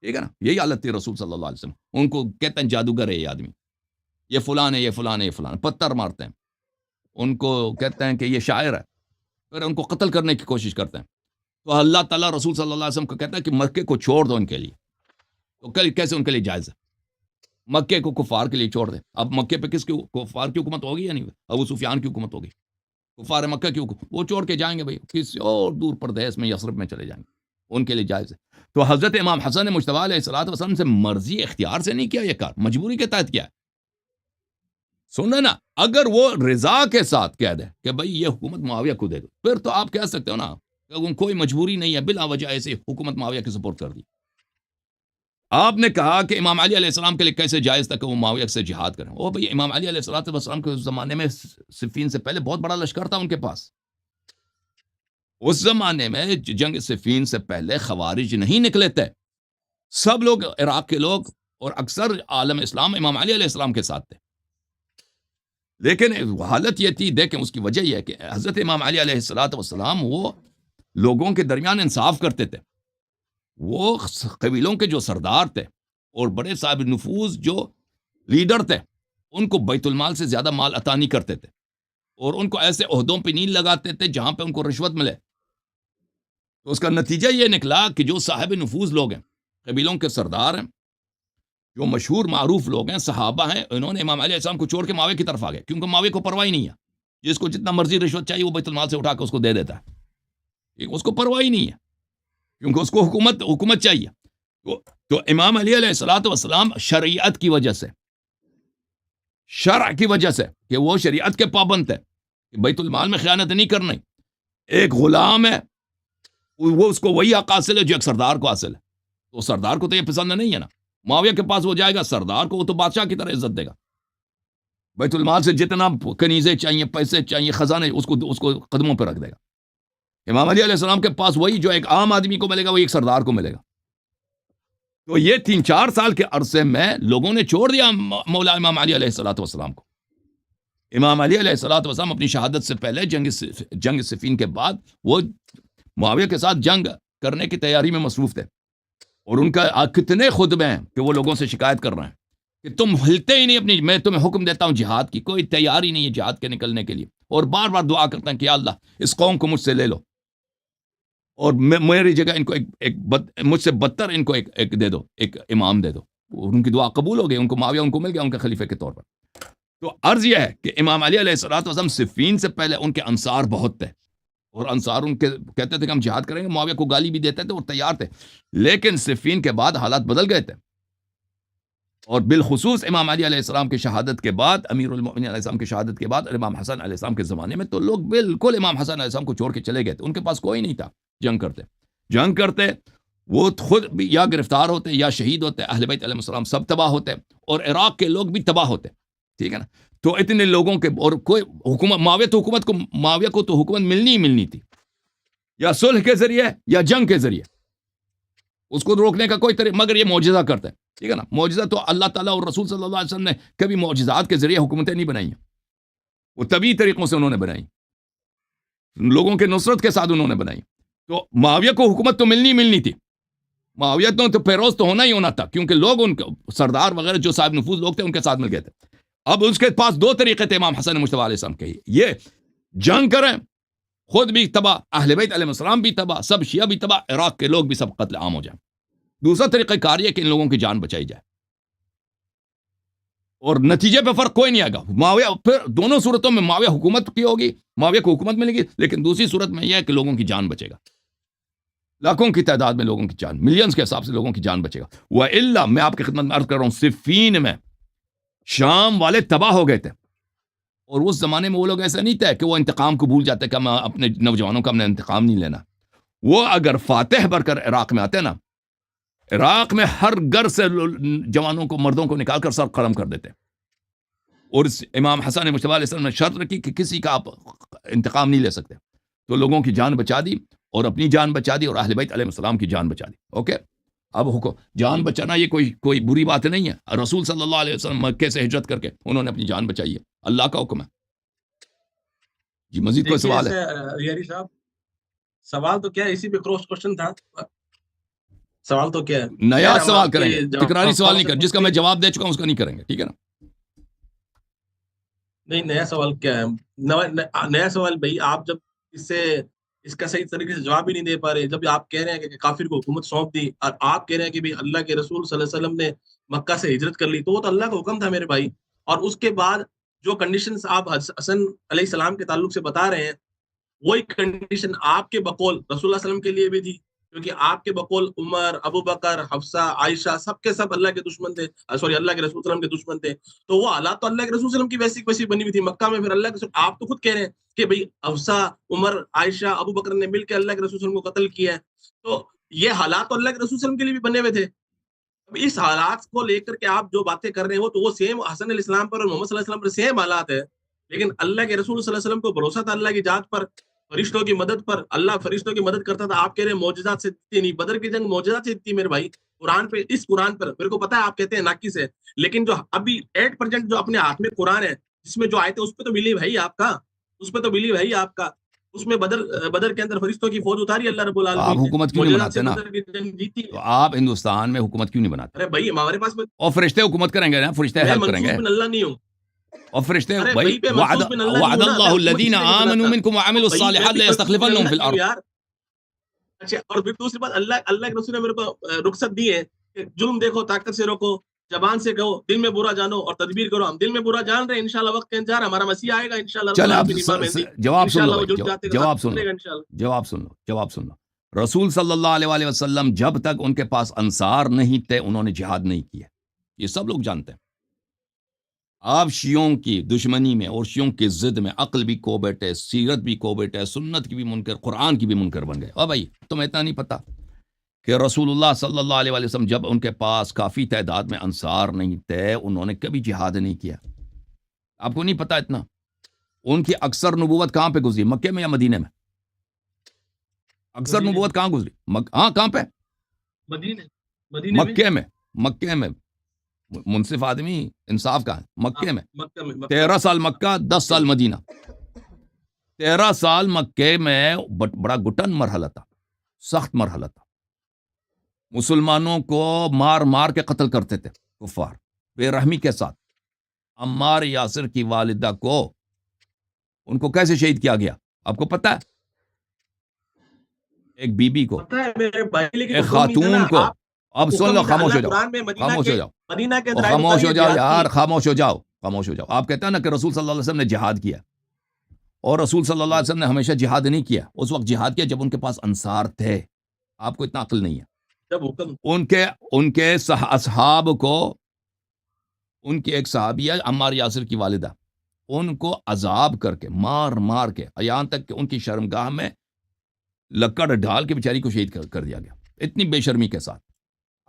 ٹھیک ہے نا. یہی حالت تھی رسول صلی اللہ علیہ وسلم. ان کو کہتے ہیں جادوگر ہے یہ آدمی، یہ فلان ہے، یہ فلان ہے، یہ فلان. پتھر مارتے ہیں ان کو، کہتے ہیں کہ یہ شاعر ہے، پھر ان کو قتل کرنے کی کوشش کرتے ہیں. تو اللہ تعالیٰ رسول صلی اللہ علیہ وسلم کو کہتا ہے کہ مکے کو چھوڑ دو ان کے لیے. تو کیسے ان کے لیے جائز ہے؟ مکے کو کفار کے لیے چھوڑ دے. اب مکے پہ کس کی کفار کی حکومت ہوگی یا نہیں؟ ابو سفیان کی حکومت ہوگی. کفار مکہ کی حکومت وہ چھوڑ کے جائیں گے بھائی کسی اور دور پردیس میں، یثرب میں چلے جائیں گے. ان کے لیے جائز ہے. تو حضرت امام حسن مجتبیٰ علیہ الصلوۃ والسلام سے مرضی اختیار سے نہیں کیا یہ کار، مجبوری کے تحت کیا ہے. سن رہے نا؟ اگر وہ رضا کے ساتھ کہہ دے کہ بھائی یہ حکومت معاویہ کو دے دو، پھر تو آپ کہہ سکتے ہو نا کہ کوئی مجبوری نہیں ہے، بلا وجہ ایسے حکومت معاویہ کی سپورٹ کر دی. آپ نے کہا کہ امام علی علیہ السلام کے لیے کیسے جائز تھا کہ وہ معاویہ سے جہاد کریں. او بھئی امام علی علیہ السلام کے زمانے میں صفین سے پہلے بہت بڑا لشکر تھا ان کے پاس. اس زمانے میں جنگ صفین سے پہلے خوارج نہیں نکلے تھے. سب لوگ، عراق کے لوگ اور اکثر عالم اسلام امام علی علیہ السلام کے ساتھ تھے. لیکن حالت یہ تھی، دیکھیں اس کی وجہ یہ ہے کہ حضرت امام علی علیہ السلام وہ لوگوں کے درمیان انصاف کرتے تھے. وہ قبیلوں کے جو سردار تھے اور بڑے صاحب نفوذ جو لیڈر تھے، ان کو بیت المال سے زیادہ مال عطا نہیں کرتے تھے، اور ان کو ایسے عہدوں پہ نہیں لگاتے تھے جہاں پہ ان کو رشوت ملے. تو اس کا نتیجہ یہ نکلا کہ جو صاحب نفوذ لوگ ہیں، قبیلوں کے سردار ہیں، جو مشہور معروف لوگ ہیں، صحابہ ہیں، انہوں نے امام علیہ السلام کو چھوڑ کے معاویہ کی طرف آ گئے، کیونکہ معاویہ کو پرواہ ہی نہیں ہے. جس کو جتنا مرضی رشوت چاہیے وہ بیت المال سے اٹھا کے اس کو دے دیتا ہے، اس کو پرواہ ہی نہیں ہے، کیونکہ اس کو حکومت چاہیے. تو امام علی علیہ السلام شریعت کی وجہ سے، شرع کی وجہ سے کہ وہ شریعت کے پابند تھے کہ بیت المال میں خیانت نہیں کرنی. ایک غلام ہے، وہ اس کو وہی حق حاصل ہے جو ایک سردار کو حاصل ہے. تو سردار کو تو یہ پسند نہیں ہے نا. معاویہ کے پاس وہ جائے گا، سردار کو وہ تو بادشاہ کی طرح عزت دے گا. بیت المال سے جتنا کنیزیں چاہیے، پیسے چاہیے، خزانے، اس کو قدموں پہ رکھ دے گا. امام علی علیہ السلام کے پاس وہی جو ایک عام آدمی کو ملے گا، وہی ایک سردار کو ملے گا. تو یہ 3-4 سال کے عرصے میں لوگوں نے چھوڑ دیا مولا امام علی علیہ السلام کو. امام علی علیہ السلام اپنی شہادت سے پہلے جنگ صفین کے بعد وہ معاویہ کے ساتھ جنگ کرنے کی تیاری میں مصروف تھے. اور ان کا کتنے خطبے ہیں کہ وہ لوگوں سے شکایت کر رہے ہیں کہ تم ہلتے ہی نہیں میں تمہیں حکم دیتا ہوں جہاد کی، کوئی تیاری نہیں ہے جہاد کے نکلنے کے لیے. اور بار بار دعا کرتے ہیں کہ یا اللہ اس قوم کو مجھ سے لے لو، اور میری جگہ ان کو مجھ سے بدتر ان کو ایک دے دو، ایک امام دے دو. اور ان کی دعا قبول ہو گئی، ان کو معاویہ ان کو مل گیا ان کے خلیفہ کے طور پر. تو عرض یہ ہے کہ امام علی علیہ السلام صفین سے پہلے ان کے انصار بہت تھے، اور انصار ان کے کہتے تھے کہ ہم جہاد کریں گے. معاویہ کو گالی بھی دیتے تھے اور تیار تھے. لیکن صفین کے بعد حالات بدل گئے تھے، اور بالخصوص امام علی علیہ السلام کی شہادت کے بعد، امیر المؤمنین علیہ السلام کی شہادت کے بعد، اور امام حسن علیہ السلام کے زمانے میں تو لوگ بالکل امام حسن علیہ السلام کو چھوڑ کے چلے گئے تھے. ان کے پاس کوئی نہیں تھا. جنگ کرتے وہ خود بھی یا گرفتار ہوتے یا شہید ہوتے، اہل بیت علیہ السلام سب تباہ ہوتے، اور عراق کے لوگ بھی تباہ ہوتے. ٹھیک ہے نا. تو اتنے لوگوں کے، اور کوئی حکومت، معاویہ کو تو حکومت ملنی ہی ملنی تھی، یا صلح کے ذریعے یا جنگ کے ذریعے. اس کو روکنے کا کوئی طریقہ، مگر یہ معجزہ کرتے ہیں. ٹھیک ہے نا. معجزہ تو اللہ تعالیٰ اور رسول صلی اللہ علیہ وسلم نے کبھی معجزات کے ذریعے حکومتیں نہیں بنائی ہیں. وہ طبیعی طریقوں سے انہوں نے بنائی، لوگوں کے نصرت کے ساتھ انہوں نے بنائی. تو معاویہ کو حکومت تو ملنی تھی. معاویہ تو پیروز تو ہونا ہی ہونا تھا، کیونکہ لوگ ان سردار وغیرہ جو صاحب نفوذ لوگ تھے ان کے ساتھ مل گئے تھے. اب اس کے پاس 2 طریقے تھے امام حسن مجتبیٰ علیہ السلام کے، یہ جنگ کریں، خود بھی تباہ، اہل بیت علیہ السلام بھی تباہ، سب شیعہ بھی تباہ، عراق کے لوگ بھی سب قتل عام ہو جائیں. دوسرا طریقہ کار یہ کہ ان لوگوں کی جان بچائی جائے، اور نتیجے پہ فرق کوئی نہیں آئے گا. معاویہ پھر دونوں صورتوں میں معاویہ حکومت کی ہوگی، معاویہ کو حکومت ملے گی، لیکن دوسری صورت میں یہ ہے کہ لوگوں کی جان بچے گا. لاکھوں کی تعداد میں لوگوں کی جان، ملینز کے حساب سے لوگوں کی جان بچے گا. وَإِلَّا میں آپ کی خدمت میں عرض کر رہا ہوں، صفین میں شام والے تباہ ہو گئے تھے. اور اس زمانے میں وہ لوگ ایسا نہیں تھے کہ وہ انتقام کو بھول جاتے کہ ہم اپنے نوجوانوں کا ہم نے انتقام نہیں لینا. وہ اگر فاتح بن کر عراق میں آتے نا، عراق میں ہر گھر سے جوانوں کو، مردوں کو نکال کر سر قلم کر دیتے. اور امام حسن مجتبیٰ علیہ السلام نے شرط رکھی کہ کسی کا آپ انتقام نہیں لے سکتے. تو لوگوں کی جان بچا دی، اور اپنی جان بچا دی، اور اہل بیت علیہ السلام کی جان بچا دی. اوکے. اب جان بچانا یہ کوئی بری بات نہیں ہے. رسول صلی اللہ علیہ وسلم مکے سے ہجرت کر کے انہوں نے اپنی جان بچائی ہے، اللہ کا حکم ہے. جی مزید کوئی سوال ہے؟
ریاری صاحب سوال تو کیا ہے، اسی پہ کراس کوشچن تھا. سوال تو کیا ہے،
نیا سوال کریں گے، تکراری سوال نہیں کریں، جس کا میں جواب دے چکا ہوں اس کا نہیں کریں گے. ٹھیک ہے نا.
نہیں، نیا سوال کیا ہے؟ نیا سوال بھائی، آپ جب اس کا صحیح طریقے سے جواب ہی نہیں دے پا رہے. جب آپ کہہ رہے ہیں کہ کافر کو حکومت سونپ دی، اور آپ کہہ رہے ہیں کہ بھی اللہ کے رسول صلی اللہ علیہ وسلم نے مکہ سے ہجرت کر لی، تو وہ تو اللہ کا حکم تھا میرے بھائی. اور اس کے بعد جو کنڈیشنز آپ حسن علیہ السلام کے تعلق سے بتا رہے ہیں، وہی کنڈیشن آپ کے بقول رسول اللہ صلی اللہ علیہ وسلم کے لیے بھی تھی، کیونکہ آپ کے بقول عمر، ابو بکر، حفصہ، عائشہ سب کے سب اللہ کے دشمن تھے، اللہ کے رسول صلی اللہ علیہ وسلم کے دشمن تھے. تو وہ حالات تو اللہ کے رسول صلی اللہ علیہ وسلم کی ویسی بنی ہوئی تھی مکہ میں. پھر اللہ کے رسول، آپ تو خود کہہ رہے ہیں کہ بھئی حفصہ، عمر، عائشہ، ابو بکر نے مل کے اللہ کے رسول صلی اللہ علیہ وسلم کو قتل کیا ہے. تو یہ حالات تو اللہ کے رسول صلی اللہ علیہ وسلم کے لیے بھی بنے ہوئے تھے. اب اس حالات کو لے کر کے آپ جو باتیں کر رہے ہو، تو وہ سیم حسن علیہ السلام پر اور محمد صلی اللہ علیہ وسلم پر سیم حالات ہے. لیکن اللہ کے رسول صلی اللہ علیہ وسلم کو بھروسہ تھا اللہ کی ذات پر، فرشتوں کی مدد پر. اللہ فرشتوں کی مدد کرتا تھا. آپ کہہ رہے ہیں معجزات سے جیتی نہیں. بدر کی جنگ معجزات سے جیتی میرے بھائی. قرآن پہ، اس قرآن پر میرے کو پتا ہے آپ کہتے ہیں ناقص ہے، لیکن جو ابھی 8% جو اپنے ہاتھ میں قرآن ہے جس میں جو آیتیں، اس پہ تو بلیو ہے ہی آپ کا، اس پہ تو بلیو ہے ہی آپ کا. اس میں بدر کے اندر فرشتوں کی فوج اتاری اللہ رب
تو آپ
العالمین نے،
حکومت کیوں نہیں
معجزات
بناتے
سے
نا؟
بدر کی جنگ جیتی
تو
ہے.
آپ ہندوستان میں حکومت کیوں نہیں بناتے؟
ارے بھائی ہمارے پاس
اور فرشتے حکومت کریں گے نا، فرشتے
میں
ہیلپ کریں
منصور
گے.
بن اللہ نہیں ہوں.
اور فرشتے
ارے
بھائی
بھائی پہ منصور بن اللہ نہیں
وعد
ہوں نا، میں
اللہ
حکومت
الذین
کس لیے نہیں
آمنوا
بناتا.
منکم وعملوا
بھائی میں
الصالحات
بھی منصور بن
لیستخلفنهم
اللہ
فی
نہیں ہوں
الارض.
یار. اچھا، اور پھر دوسری بات، اللہ کے رسول نے میرے کو رخصت دی ہے کہ ظلم دیکھو، طاقت سے روکو، زبان سے کہو، دل میں برا جانو اور تدبیر کرو. ہم دل میں برا جان رہے ہیں، انشاءاللہ وقت کا انتظار، ہمارا مسیح آئے گا انشاءاللہ رب
چلیں اب
العالمین، امام مہدی،
جواب سن لو
انشاءاللہ وہ
بھائی،
جھٹ جاتے کے
جواب
ساتھ
سن لو،
کرے گا انشاءاللہ.
جواب سن لو. رسول صلی اللہ علیہ وسلم جب تک ان کے پاس انصار نہیں تھے انہوں نے جہاد نہیں کیا. یہ سب لوگ جانتے ہیں. آپ شیعوں کی دشمنی میں اور شیعوں کی ضد میں عقل بھی کو بیٹے، سیرت بھی کو بیٹے، سنت کی بھی منکر، قرآن کی بھی منکر بن گئے. اور بھائی تمہیں اتنا نہیں پتا کہ رسول اللہ صلی اللہ علیہ وسلم جب ان کے پاس کافی تعداد میں انصار نہیں تھے انہوں نے کبھی جہاد نہیں کیا؟ آپ کو نہیں پتا اتنا؟ ان کی اکثر نبوت کہاں پہ گزری، مکے میں یا مدینے میں؟ اکثر
مدینے
نبوت کہاں گزری؟ ہاں کہاں پہ؟
مدینے میں.
مکے میں. منصف آدمی انصاف کا ہے. مکے میں
مکہ میں
13 سال مکہ، 10 سال مدینہ. 13 سال مکے میں بڑا گٹن مرحلہ تھا، سخت مرحلہ تھا. مسلمانوں کو مار مار کے قتل کرتے تھے کفار، بے رحمی کے ساتھ. عمار یاسر کی والدہ کو، ان کو کیسے شہید کیا گیا آپ کو پتا ہے؟ ایک بی بی کو،
پتا ہے میرے بھائی، لیکن
ایک خاتون کو. اب سن لو، خاموش ہو جاؤ، خاموش ہو جاؤ،
مدینہ کے
اور خاموش ہو جاؤ یار، خاموش ہو جاؤ، خاموش ہو جاؤ. آپ کہتے ہیں نا کہ رسول صلی اللہ علیہ وسلم نے جہاد کیا، اور رسول صلی اللہ علیہ وسلم نے ہمیشہ جہاد نہیں کیا. اس وقت جہاد کیا جب ان کے پاس انصار تھے. آپ کو اتنا عقل نہیں ہے.
جب حکم
ان کے اصحاب کو، ان کی ایک صحابیہ عمار یاسر کی والدہ، ان کو عذاب کر کے، مار مار کے، یہاں تک کہ ان کی شرمگاہ میں لکڑ ڈال کے بیچاری کو شہید کر دیا گیا، اتنی بے شرمی کے ساتھ.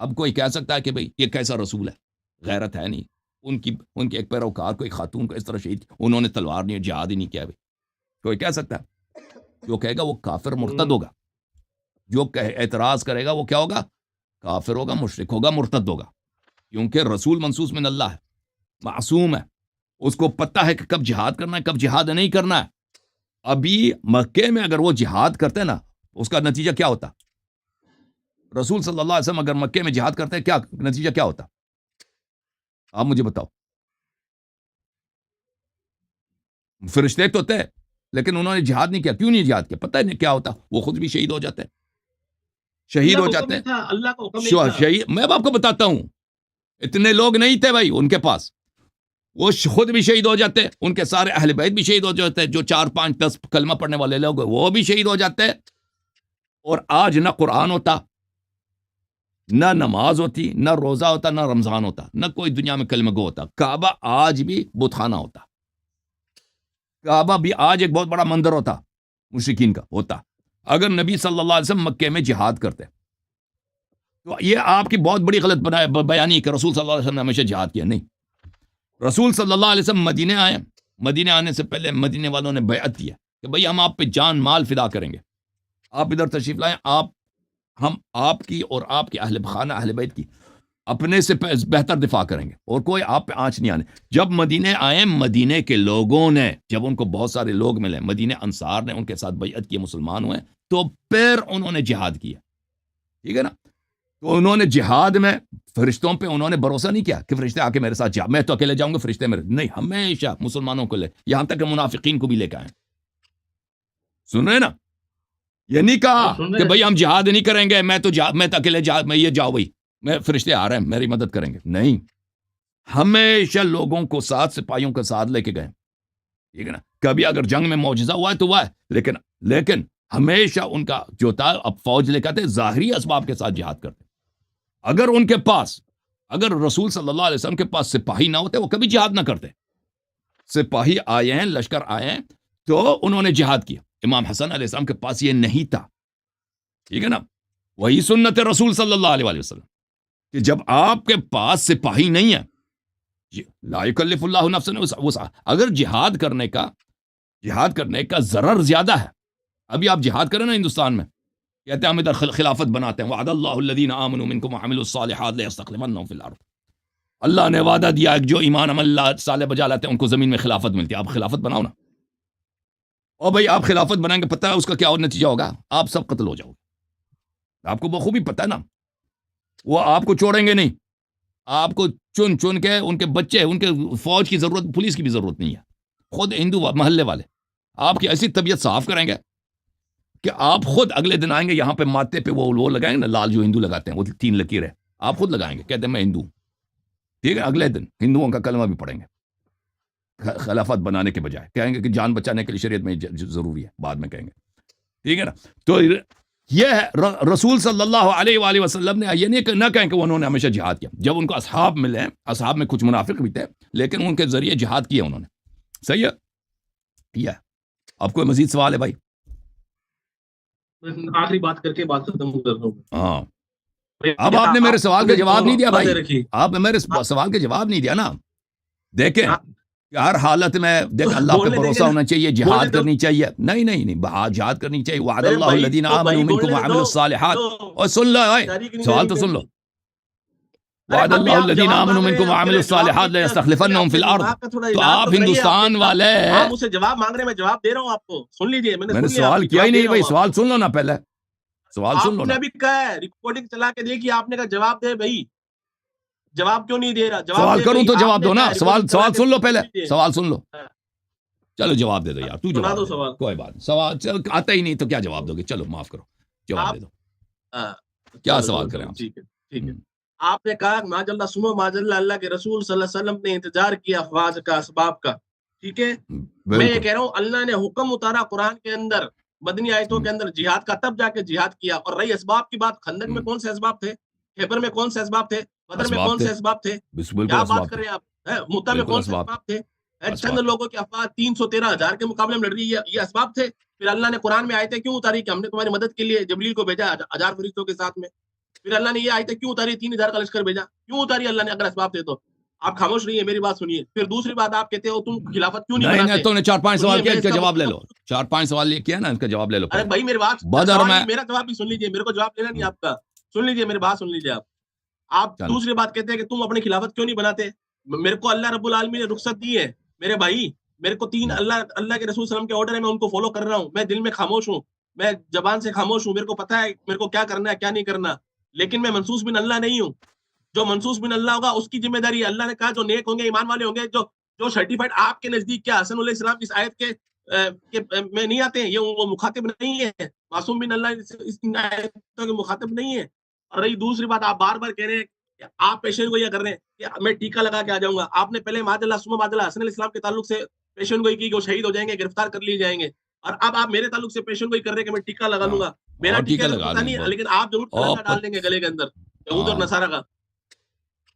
اب کوئی کہہ سکتا ہے کہ بھئی یہ کیسا رسول ہے؟ غیرت ہے نہیں. ان کی ایک پیروکار کو، ایک خاتون کو اس طرح شہید، انہوں نے تلوار نہیں، جہاد ہی نہیں کیا. بھئی کوئی کہہ سکتا ہے؟ جو کہے گا وہ کافر مرتد ہوگا. جو اعتراض کرے گا وہ کیا ہوگا؟ کافر ہوگا، مشرک ہوگا، مرتد ہوگا. کیونکہ رسول منصوص من اللہ ہے، معصوم ہے، اس کو پتہ ہے کہ کب جہاد کرنا ہے، کب جہاد نہیں کرنا ہے. ابھی مکے میں اگر وہ جہاد کرتے نا، اس کا نتیجہ کیا ہوتا؟ رسول صلی اللہ علیہ وسلم اگر مکے میں جہاد کرتے کیا نتیجہ کیا ہوتا؟ آپ مجھے بتاؤ. فرشتے تو تھے لیکن انہوں نے جہاد نہیں کیا. کیوں نہیں جہاد کیا؟ پتہ نہیں کیا ہوتا، وہ خود بھی شہید ہو جاتے، شہید ہو جاتے.
اللہ کا حکم نہیں تھا.
شہید میں آپ کو بتاتا ہوں، اتنے لوگ نہیں تھے بھائی ان کے پاس، وہ خود بھی شہید ہو جاتے، ان کے سارے اہل بیت بھی شہید ہو جاتے، جو 4 5 10 کلمہ پڑھنے والے لوگ وہ بھی شہید ہو جاتے. اور آج نہ قرآن ہوتا، نہ نماز ہوتی، نہ روزہ ہوتا، نہ رمضان ہوتا، نہ کوئی دنیا میں کلمہ گو ہوتا. کعبہ آج بھی بت خانہ ہوتا، کعبہ بھی آج ایک بہت بڑا مندر ہوتا مشرکین کا ہوتا، اگر نبی صلی اللہ علیہ وسلم مکے میں جہاد کرتے. تو یہ آپ کی بہت بڑی غلط بیانی ہے کہ رسول صلی اللہ علیہ وسلم نے ہمیشہ جہاد کیا. نہیں، رسول صلی اللہ علیہ وسلم مدینے آئے، مدینے آنے سے پہلے مدینے والوں نے بیعت کیا کہ بھئی ہم آپ پہ جان مال فدا کریں گے، آپ ادھر تشریف لائیں، ہم آپ کی اور آپ کے اہل خانہ اہل بیت کی اپنے سے بہتر دفاع کریں گے، اور کوئی آپ پہ آنچ نہیں آنے. جب مدینے آئے، مدینے کے لوگوں نے، جب ان کو بہت سارے لوگ ملے، مدینے انصار نے ان کے ساتھ بیعت کی، مسلمان ہوئے، تو پھر انہوں نے جہاد کیا. ٹھیک ہے نا؟ تو انہوں نے جہاد میں فرشتوں پہ انہوں نے بھروسہ نہیں کیا کہ فرشتے آ کے میرے ساتھ جا، میں تو اکیلے جاؤں گا، فرشتے میرے نہیں، ہمیشہ مسلمانوں کو لے، یہاں تک کہ منافقین کو بھی لے کے آئے. سن رہے نا؟ یہ نہیں کہا کہ بھئی ہم جہاد نہیں کریں گے، میں تو اکیلے میں یہ جاؤ بھئی، میں فرشتے آ رہے ہیں میری مدد کریں گے. نہیں، ہمیشہ لوگوں کو ساتھ، سپاہیوں کے ساتھ لے کے گئے. ٹھیک ہے نا؟ کبھی اگر جنگ میں معجزہ ہوا ہے تو ہوا ہے، لیکن ہمیشہ ان کا جو تھا، اب فوج لے کر ظاہری اسباب کے ساتھ جہاد کرتے. اگر ان کے پاس، اگر رسول صلی اللہ علیہ وسلم کے پاس سپاہی نہ ہوتے وہ کبھی جہاد نہ کرتے. سپاہی آئے ہیں، لشکر آئے ہیں تو انہوں نے جہاد کیا. امام حسن علیہ السلام کے پاس یہ نہیں تھا. ٹھیک ہے نا؟ وہی سنت رسول صلی اللہ علیہ وسلم کہ جب آپ کے پاس سپاہی نہیں ہے، لا یکلف اللہ نفسا وسعہا، اگر جہاد کرنے کا ضرر زیادہ ہے. ابھی آپ جہاد کریں نا ہندوستان میں، کہتے ہیں ہم ادھر خلافت بناتے ہیں، وعد اللہ الذین آمنوا منکم وعملوا الصالحات لیستخلفنہم فی الارض، اللہ نے وعدہ دیا کہ جو ایمان عمل اللہ صالح بجا لاتے ہیں ان کو زمین میں خلافت ملتی ہے، آپ خلافت بناؤ نا۔ اور بھائی آپ خلافت بنائیں گے، پتہ ہے اس کا کیا نتیجہ ہوگا؟ آپ سب قتل ہو جاؤ گے، آپ کو بخوبی پتہ ہے نا، وہ آپ کو چھوڑیں گے نہیں، آپ کو چن چن کے ان کے بچے، ان کے فوج کی ضرورت، پولیس کی بھی ضرورت نہیں ہے، خود ہندو محلے والے آپ کی ایسی طبیعت صاف کریں گے کہ آپ خود اگلے دن آئیں گے یہاں پہ ماتھے پہ وہ لگائیں گے نا، لال جو ہندو لگاتے ہیں، وہ 3 لکیریں آپ خود لگائیں گے، کہتے ہیں میں ہندو ہوں، ٹھیک ہے، اگلے دن ہندوؤں کا کلمہ بھی پڑھیں گے خلافت بنانے کے بجائے، کہیں گے کہ جان بچانے کے لیے شریعت میں ضروری ہے، بعد میں کہیں گے، ٹھیک ہے نا۔ تو یہ ہے رسول صلی اللہ علیہ وآلہ وسلم نے یہ نہیں نہ کہیں کہ انہوں نے ہمیشہ جہاد کیا، جب ان کو اصحاب ملے، اصحاب میں کچھ منافق بھی تھے لیکن ان کے ذریعے جہاد کیا انہوں نے، صحیح ہے۔ یہ اب کوئی مزید سوال ہے بھائی؟
آخری بات کر کے بات ختم کر رہا ہوں۔
ہاں، اب آپ نے میرے سوال کا جواب نہیں دیا بھائی، آپ نے میرے سوال کا جواب نہیں دیا نا۔ دیکھیں کہ ہر حالت میں دیکھ اللہ پہ بھروسہ ہونا چاہیے، جہاد کرنی چاہیے، نہیں جہاد کرنی چاہیے، وعد اللہ الذین آمنوا منکم وعملوا الصالحات، اور سن لو سوال تو سن لو، وعد اللہ الذین آمنوا منکم وعملوا الصالحات لیستخلفنہم فی الارض، تو آپ ہندوستان والے،
آپ مجھ سے جواب مانگ رہے ہیں، میں جواب دے رہا ہوں آپ کو، سن لیجئے، میں نے
سوال کیا ہی نہیں بھائی، سوال سن لو نا، پہلے سوال سن لو
آپ
نا۔
نے ابھی کہا ہے ریکارڈنگ چلا کے دیکھیے، آپ نے کہا جواب دے بھائی، جواب کیوں نہیں دے رہا؟
سوال کروں تو جواب دو نا، سوال سن لو پہلے، سوال سن لو، چلو جواب دے دو یار، تو جواب دے دو، کوئی بات، سوال آتا ہی نہیں تو کیا جواب دو گے، چلو معاف کرو، جواب دے دو، کیا سوال کریں آپ؟
ٹھیک ہے، آپ نے کہا ماذ اللہ سمو ماذ اللہ، اللہ کے رسول صلی اللہ علیہ وسلم نے انتظار کیا افواج کا، اسباب کا، ٹھیک ہے، میں یہ کہہ رہا ہوں اللہ نے حکم اتارا قرآن کے اندر، مدنی آیتوں کے اندر جہاد کا، تب جا کے جہاد کیا، اور رہی اسباب کی بات، خندق میں کون سے اسباب تھے، خیبر میں کون سے اسباب تھے، بدر میں کون سے اسباب تھے، کیا بات کر رہے ہیں آپ، مؤتہ میں کون سے اسباب تھے، چند لوگوں کی افواج 313,000 کے مقابلے میں لڑ رہی ہے، یہ اسباب تھے۔ پھر اللہ نے قرآن میں آیتیں کیوں اتاری کہ ہم نے تمہاری مدد کے لیے جبریل کو بھیجا 1000 فرشتوں کے ساتھ میں، پھر اللہ نے یہ آیتیں کیوں اتاری 3000 کا لشکر بھیجا، کیوں اتاری اللہ نے اگر اسباب تھے تو؟ آپ خاموش رہیے، میری بات سنیے۔ پھر دوسری بات آپ کہتے ہو تم خلافت کیوں نہیں بناتے؟
نہیں، تم نے 4-5 سوال کیا، اس کا جواب لے لو، 4-5 سوال کیا نا، اس کا جواب لے لو۔
ارے بھائی میری بات،
بدر میں
میرا جواب بھی سن لیجیے، میرے کو جواب لینا نہیں آپ کا، سن لیجیے میری بات، سن لیجیے آپ دوسری بات کہتے ہیں کہ تم اپنی خلافت کیوں نہیں بناتے؟ میرے کو اللہ رب العالمین نے رخصت دی ہے میرے بھائی، میرے کو 3 اللہ کے رسول صلی اللہ علیہ وسلم کے آرڈر ہے، میں ان کو فالو کر رہا ہوں، میں دل میں خاموش ہوں، میں زبان سے خاموش ہوں، میرے کو پتا ہے میرے کو کیا کرنا ہے کیا نہیں کرنا، لیکن میں منصوص بن اللہ نہیں ہوں، جو منصوص بن اللہ ہوگا اس کی ذمہ داری ہے۔ اللہ نے کہا جو نیک ہوں گے، ایمان والے ہوں گے، جو سرٹیفائڈ آپ کے نزدیک کیا حسن علیہ السلام اس آیت کے میں نہیں آتے ہیں، یہ وہ مخاطب نہیں ہے، معصوم بن اللہ اس آیتوں کے مخاطب نہیں ہے۔ اور رہی دوسری بات، آپ بار بار کہہ رہے ہیں کہ آپ پیشین گوئیاں کر رہے ہیں کہ میں ٹیکا لگا کے آ جاؤں گا، آپ نے پہلے ماذ اللہ ثم ماذ اللہ حسن علیہ السلام کے تعلق سے پیشین گوئی کی کہ وہ شہید ہو جائیں گے، گرفتار کر لیے جائیں گے، اور اب آپ میرے تعلق سے پیشین گوئی کر رہے ہیں کہ میں ٹیکا لگا لوں گا، میرا ٹیکا پتہ نہیں ہے، لیکن آپ ضرور تلنگا ڈال دیں گے گلے کے اندر یہود اور نصارہ کا۔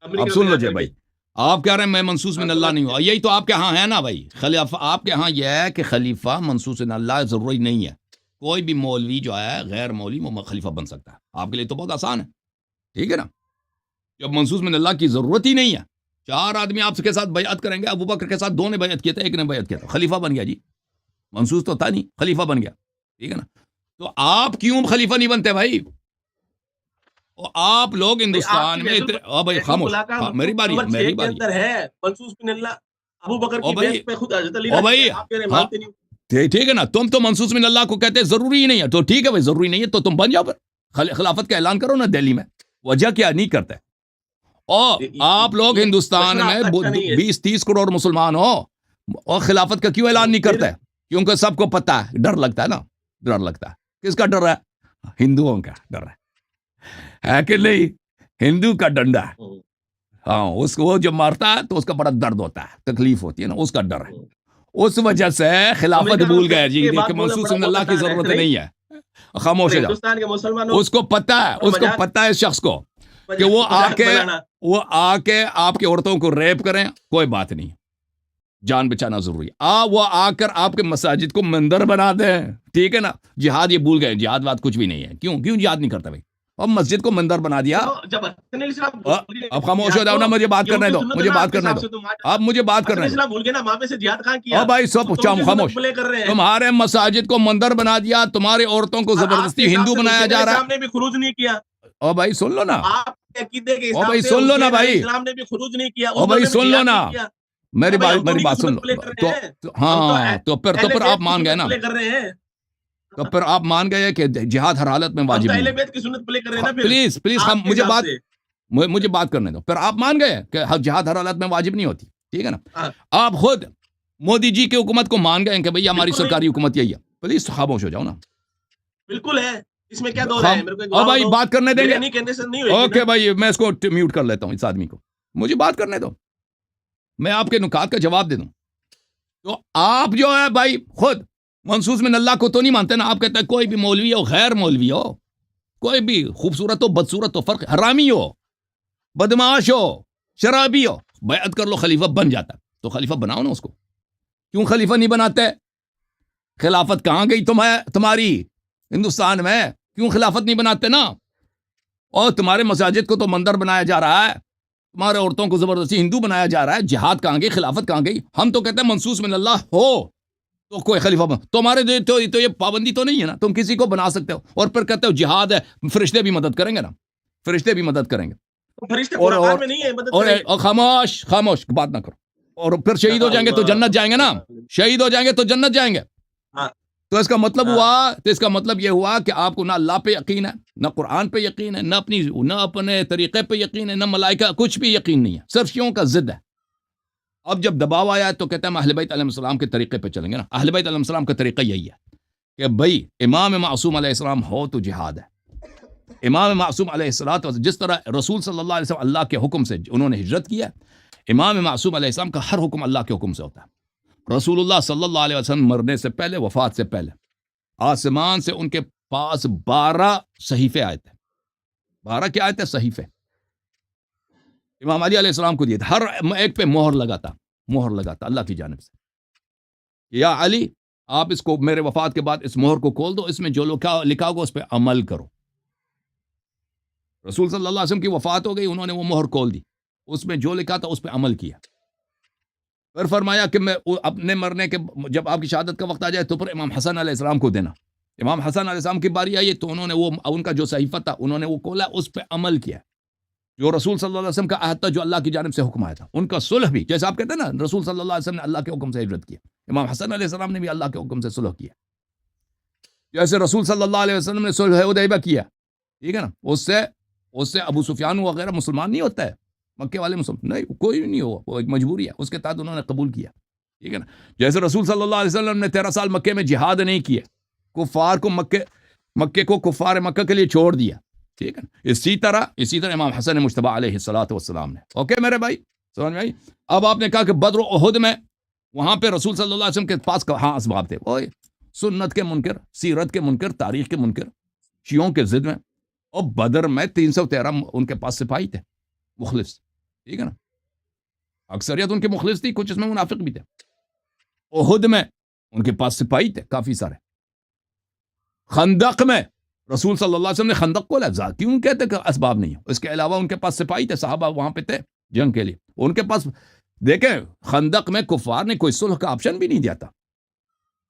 اب سن لو جی بھائی، آپ کہہ رہے ہیں میں منصوص من اللہ نہیں ہوا، یہی تو آپ کے ہاں ہے نا بھائی، خلیفہ آپ کے ہاں یہ ہے کہ خلیفہ منصوص من اللہ ضروری نہیں ہے، کوئی بھی مولوی جو ہے غیر مولوی وہ خلیفہ بن سکتا ہے، آپ کے لیے تو بہت آسان ہے، ٹھیک ہے نا، جب منصوص من اللہ کی ضرورت ہی نہیں ہے، 4 آدمی آپ کے ساتھ بیعت کریں گے، ابو بکر کے ساتھ 2 نے بیعت کیا تھا، 1 نے بیعت کیا تھا، خلیفہ بن گیا جی، منصوص تو تھا نہیں، خلیفہ بن گیا، ٹھیک ہے نا۔ تو آپ کیوں خلیفہ نہیں بنتے بھائی؟ آپ لوگ ہندوستان میں بھائی خاموش، میری باری ہے، میری باری
ہے، منصوص بن اللہ ابو بکر کی بیعت پہ خود حضرت علی آپ کہہ رہے ہیں مانتے نہیں،
ٹھیک ہے نا، تم تو منصوص من اللہ کو کہتے ضروری ہی نہیں ہے، تو ٹھیک ہے بھائی، ضروری نہیں ہے تو تم بن جاؤ، پھر خلافت کا اعلان کرو نا دہلی میں، وجہ کیا نہیں کرتے؟ اور آپ لوگ ہندوستان میں 20-30 کروڑ مسلمان ہو اور خلافت کا کیوں اعلان نہیں کرتے؟ کیونکہ سب کو پتہ ہے، ڈر لگتا ہے نا، ڈر لگتا ہے، کس کا ڈر ہے؟ ہندوؤں کا ڈر ہے کہ نہیں؟ ہندو کا ڈنڈا ہے، ہاں، اس کو وہ جب مارتا ہے تو اس کا بڑا درد ہوتا ہے، تکلیف ہوتی ہے نا، اس کا ڈر ہے، اس وجہ سے خلافت بھول گئے جی کہ منصوص من اللہ کی ضرورت نہیں ہے، خاموش ہو جاؤ، اس کو پتہ ہے، اس کو پتہ ہے اس شخص کو کہ وہ آ کے آپ کی عورتوں کو ریپ کریں، کوئی بات نہیں، جان بچانا ضروری ہے، وہ آ کر آپ کے مساجد کو مندر بنا دیں، ٹھیک ہے نا، جہاد یہ بھول گئے، جہاد بات کچھ بھی نہیں ہے، کیوں جہاد نہیں کرتا بھائی؟ اور مسجد کو مندر بنا دیا.
جب حسن علی صاحب
اب خاموش ہو جاؤ نا, مجھے بات کرنے دو, مجھے بات کرنے دو, آپ مجھے بات کرنے دو.
بول گئے نا وہاں پہ سے جہاد خان کیا.
او بھائی سب خاموش, تمہارے مساجد کو مندر بنا دیا, تمہارے عورتوں کو زبردستی ہندو بنایا جا رہا ہے.
نے بھی خروج نہیں کیا.
او بھائی سن لو نا,
آپ کے عقیدے کے
او
حساب
بھائی
سے
سن لو نا بھائی,
اسلام نے بھی خروج نہیں کیا.
او بھائی سن لو نا, میری بات سن لو. تو ہاں, تو پھر آپ مان گئے نا, تو پھر آپ مان گئے کہ جہاد ہر حالت میں واجب نہیں. پلیز مجھے بات کرنے دو. پھر آپ مان گئے کہ جہاد ہر حالت میں واجب نہیں ہوتی, ٹھیک ہے نا. آپ خود مودی جی کی حکومت کو مان گئے کہ بھئی ہماری سرکاری حکومت یہی ہے. پلیز خاموش ہو جاؤ نا.
بالکل ہے, اس میں کیا دو رہے ہیں.
او بھائی بات کرنے دیں گے.
نہیں
اوکے بھائی, میں اس کو میوٹ کر لیتا ہوں, اس آدمی کو مجھے بات کرنے دو, میں آپ کے نکات کا جواب دے دوں. تو آپ جو ہے بھائی خود منصوص من اللہ کو تو نہیں مانتے نا. آپ کہتے ہیں کوئی بھی مولوی ہو, غیر مولوی ہو, کوئی بھی خوبصورت ہو بدصورت ہو, فرق, حرامی ہو, بدماش ہو, شرابی ہو, بیعت کر لو, خلیفہ بن جاتا. تو خلیفہ بناؤ نا اس کو. کیوں خلیفہ نہیں بناتے؟ خلافت کہاں گئی تمہاری ہندوستان میں؟ کیوں خلافت نہیں بناتے نا؟ اور تمہارے مساجد کو تو مندر بنایا جا رہا ہے, تمہارے عورتوں کو زبردستی ہندو بنایا جا رہا ہے. جہاد کہاں گئی, خلافت کہاں گئی؟ ہم تو کہتے ہیں منصوص من اللہ ہو تو کوئی خلیفہ تمہارے تو یہ پابندی تو نہیں ہے نا, تم کسی کو بنا سکتے ہو. اور پھر کہتے ہو جہاد ہے, فرشتے بھی مدد کریں گے نا, فرشتے بھی مدد کریں گے. اور خاموش بات نہ کرو. اور پھر شہید ہو جائیں گے تو جنت جائیں گے نا, شہید ہو جائیں گے تو جنت جائیں گے. تو اس کا مطلب یہ ہوا کہ آپ کو نہ اللہ پہ یقین ہے, نہ قرآن پہ یقین ہے, نہ اپنے طریقے پہ یقین ہے, نہ ملائکہ, کچھ بھی یقین نہیں ہے, صرف شیعوں کا ضد ہے. اب جب دباؤ آیا تو کہتے ہیں ہم اہل بیت علیہ السلام کے طریقے پہ چلیں گے نا. اہل بیت علیہ السلام کا طریقہ یہی ہے کہ بھئی امام معصوم علیہ السلام ہو تو جہاد ہے. امام معصوم علیہ السلام, جس طرح رسول صلی اللہ علیہ وسلم اللہ کے حکم سے انہوں نے ہجرت کیا, امام معصوم علیہ السلام کا ہر حکم اللہ کے حکم سے ہوتا ہے. رسول اللہ صلی اللہ علیہ وسلم مرنے سے پہلے, وفات سے پہلے, آسمان سے ان کے پاس 12 صحیفے آئے تھے. 12 کیا آئے تھے؟ صحیفے. امام علی علیہ السلام کو دیے تھے, ہر ایک پہ مہر لگاتا اللہ کی جانب سے. یا علی, آپ اس کو میرے وفات کے بعد اس مہر کو کھول دو, اس میں جو لکھا ہوگا اس پہ عمل کرو. رسول صلی اللہ علیہ وسلم کی وفات ہو گئی, انہوں نے وہ مہر کھول دی, اس میں جو لکھا تھا اس پہ عمل کیا. پھر فرمایا کہ میں اپنے مرنے کے جب آپ کی شہادت کا وقت آ جائے تو پھر امام حسن علیہ السلام کو دینا. امام حسن علیہ السلام کی باری آئی تو انہوں نے وہ ان کا جو صحیفہ تھا انہوں نے وہ کھولا, اس پہ عمل کیا. جو رسول صلی اللہ علیہ وسلم کا عہد تھا, جو اللہ کی جانب سے حکم آیا تھا, ان کا صلح بھی, جیسے آپ کہتے ہیں نا رسول صلی اللہ علیہ وسلم نے اللہ کے حکم سے ہجرت کیا, امام حسن علیہ السلام نے بھی اللہ کے حکم سے صلح کیا. جیسے رسول صلی اللہ علیہ وسلم نے صلح حدیبیہ کیا, ٹھیک ہے نا, اس سے ابو سفیان وغیرہ مسلمان نہیں ہوتا ہے, مکے والے مسلمان نہیں, کوئی نہیں ہوا, وہ ایک مجبوری ہے, اس کے تحت انہوں نے قبول کیا, ٹھیک ہے نا. جیسے رسول صلی اللہ علیہ وسلم نے 13 سال مکے میں جہاد نہیں کیا, کفار کو مکے کو کفار مکہ کے لیے چھوڑ دیا, ٹھیک ہے نا. اسی طرح امام حسن مجتبی علیہ الصلوۃ والسلام نے. اوکے میرے بھائی, سمجھ میں آئی؟ اب آپ نے کہا کہ بدر و احد میں وہاں پہ رسول صلی اللہ علیہ وسلم کے پاس کہاں اسباب تھے؟ وہ سنت کے منکر, سیرت کے منکر, تاریخ کے منکر, شیعوں کے ضد میں. اور بدر میں 313 ان کے پاس سپاہی تھے مخلص, ٹھیک ہے نا. اکثریت ان کے مخلص تھی, کچھ اس میں منافق بھی تھے. احد میں ان کے پاس سپاہی تھے کافی سارے. خندق میں رسول صلی اللہ علیہ وسلم نے خندق کو لفظ کیوں کہتے کہ اسباب نہیں ہے, اس کے علاوہ ان کے پاس سپاہی تھے, صحابہ وہاں پہ تھے جنگ کے لیے. ان کے پاس دیکھیں خندق میں کفار نے کوئی صلح کا آپشن بھی نہیں دیا تھا,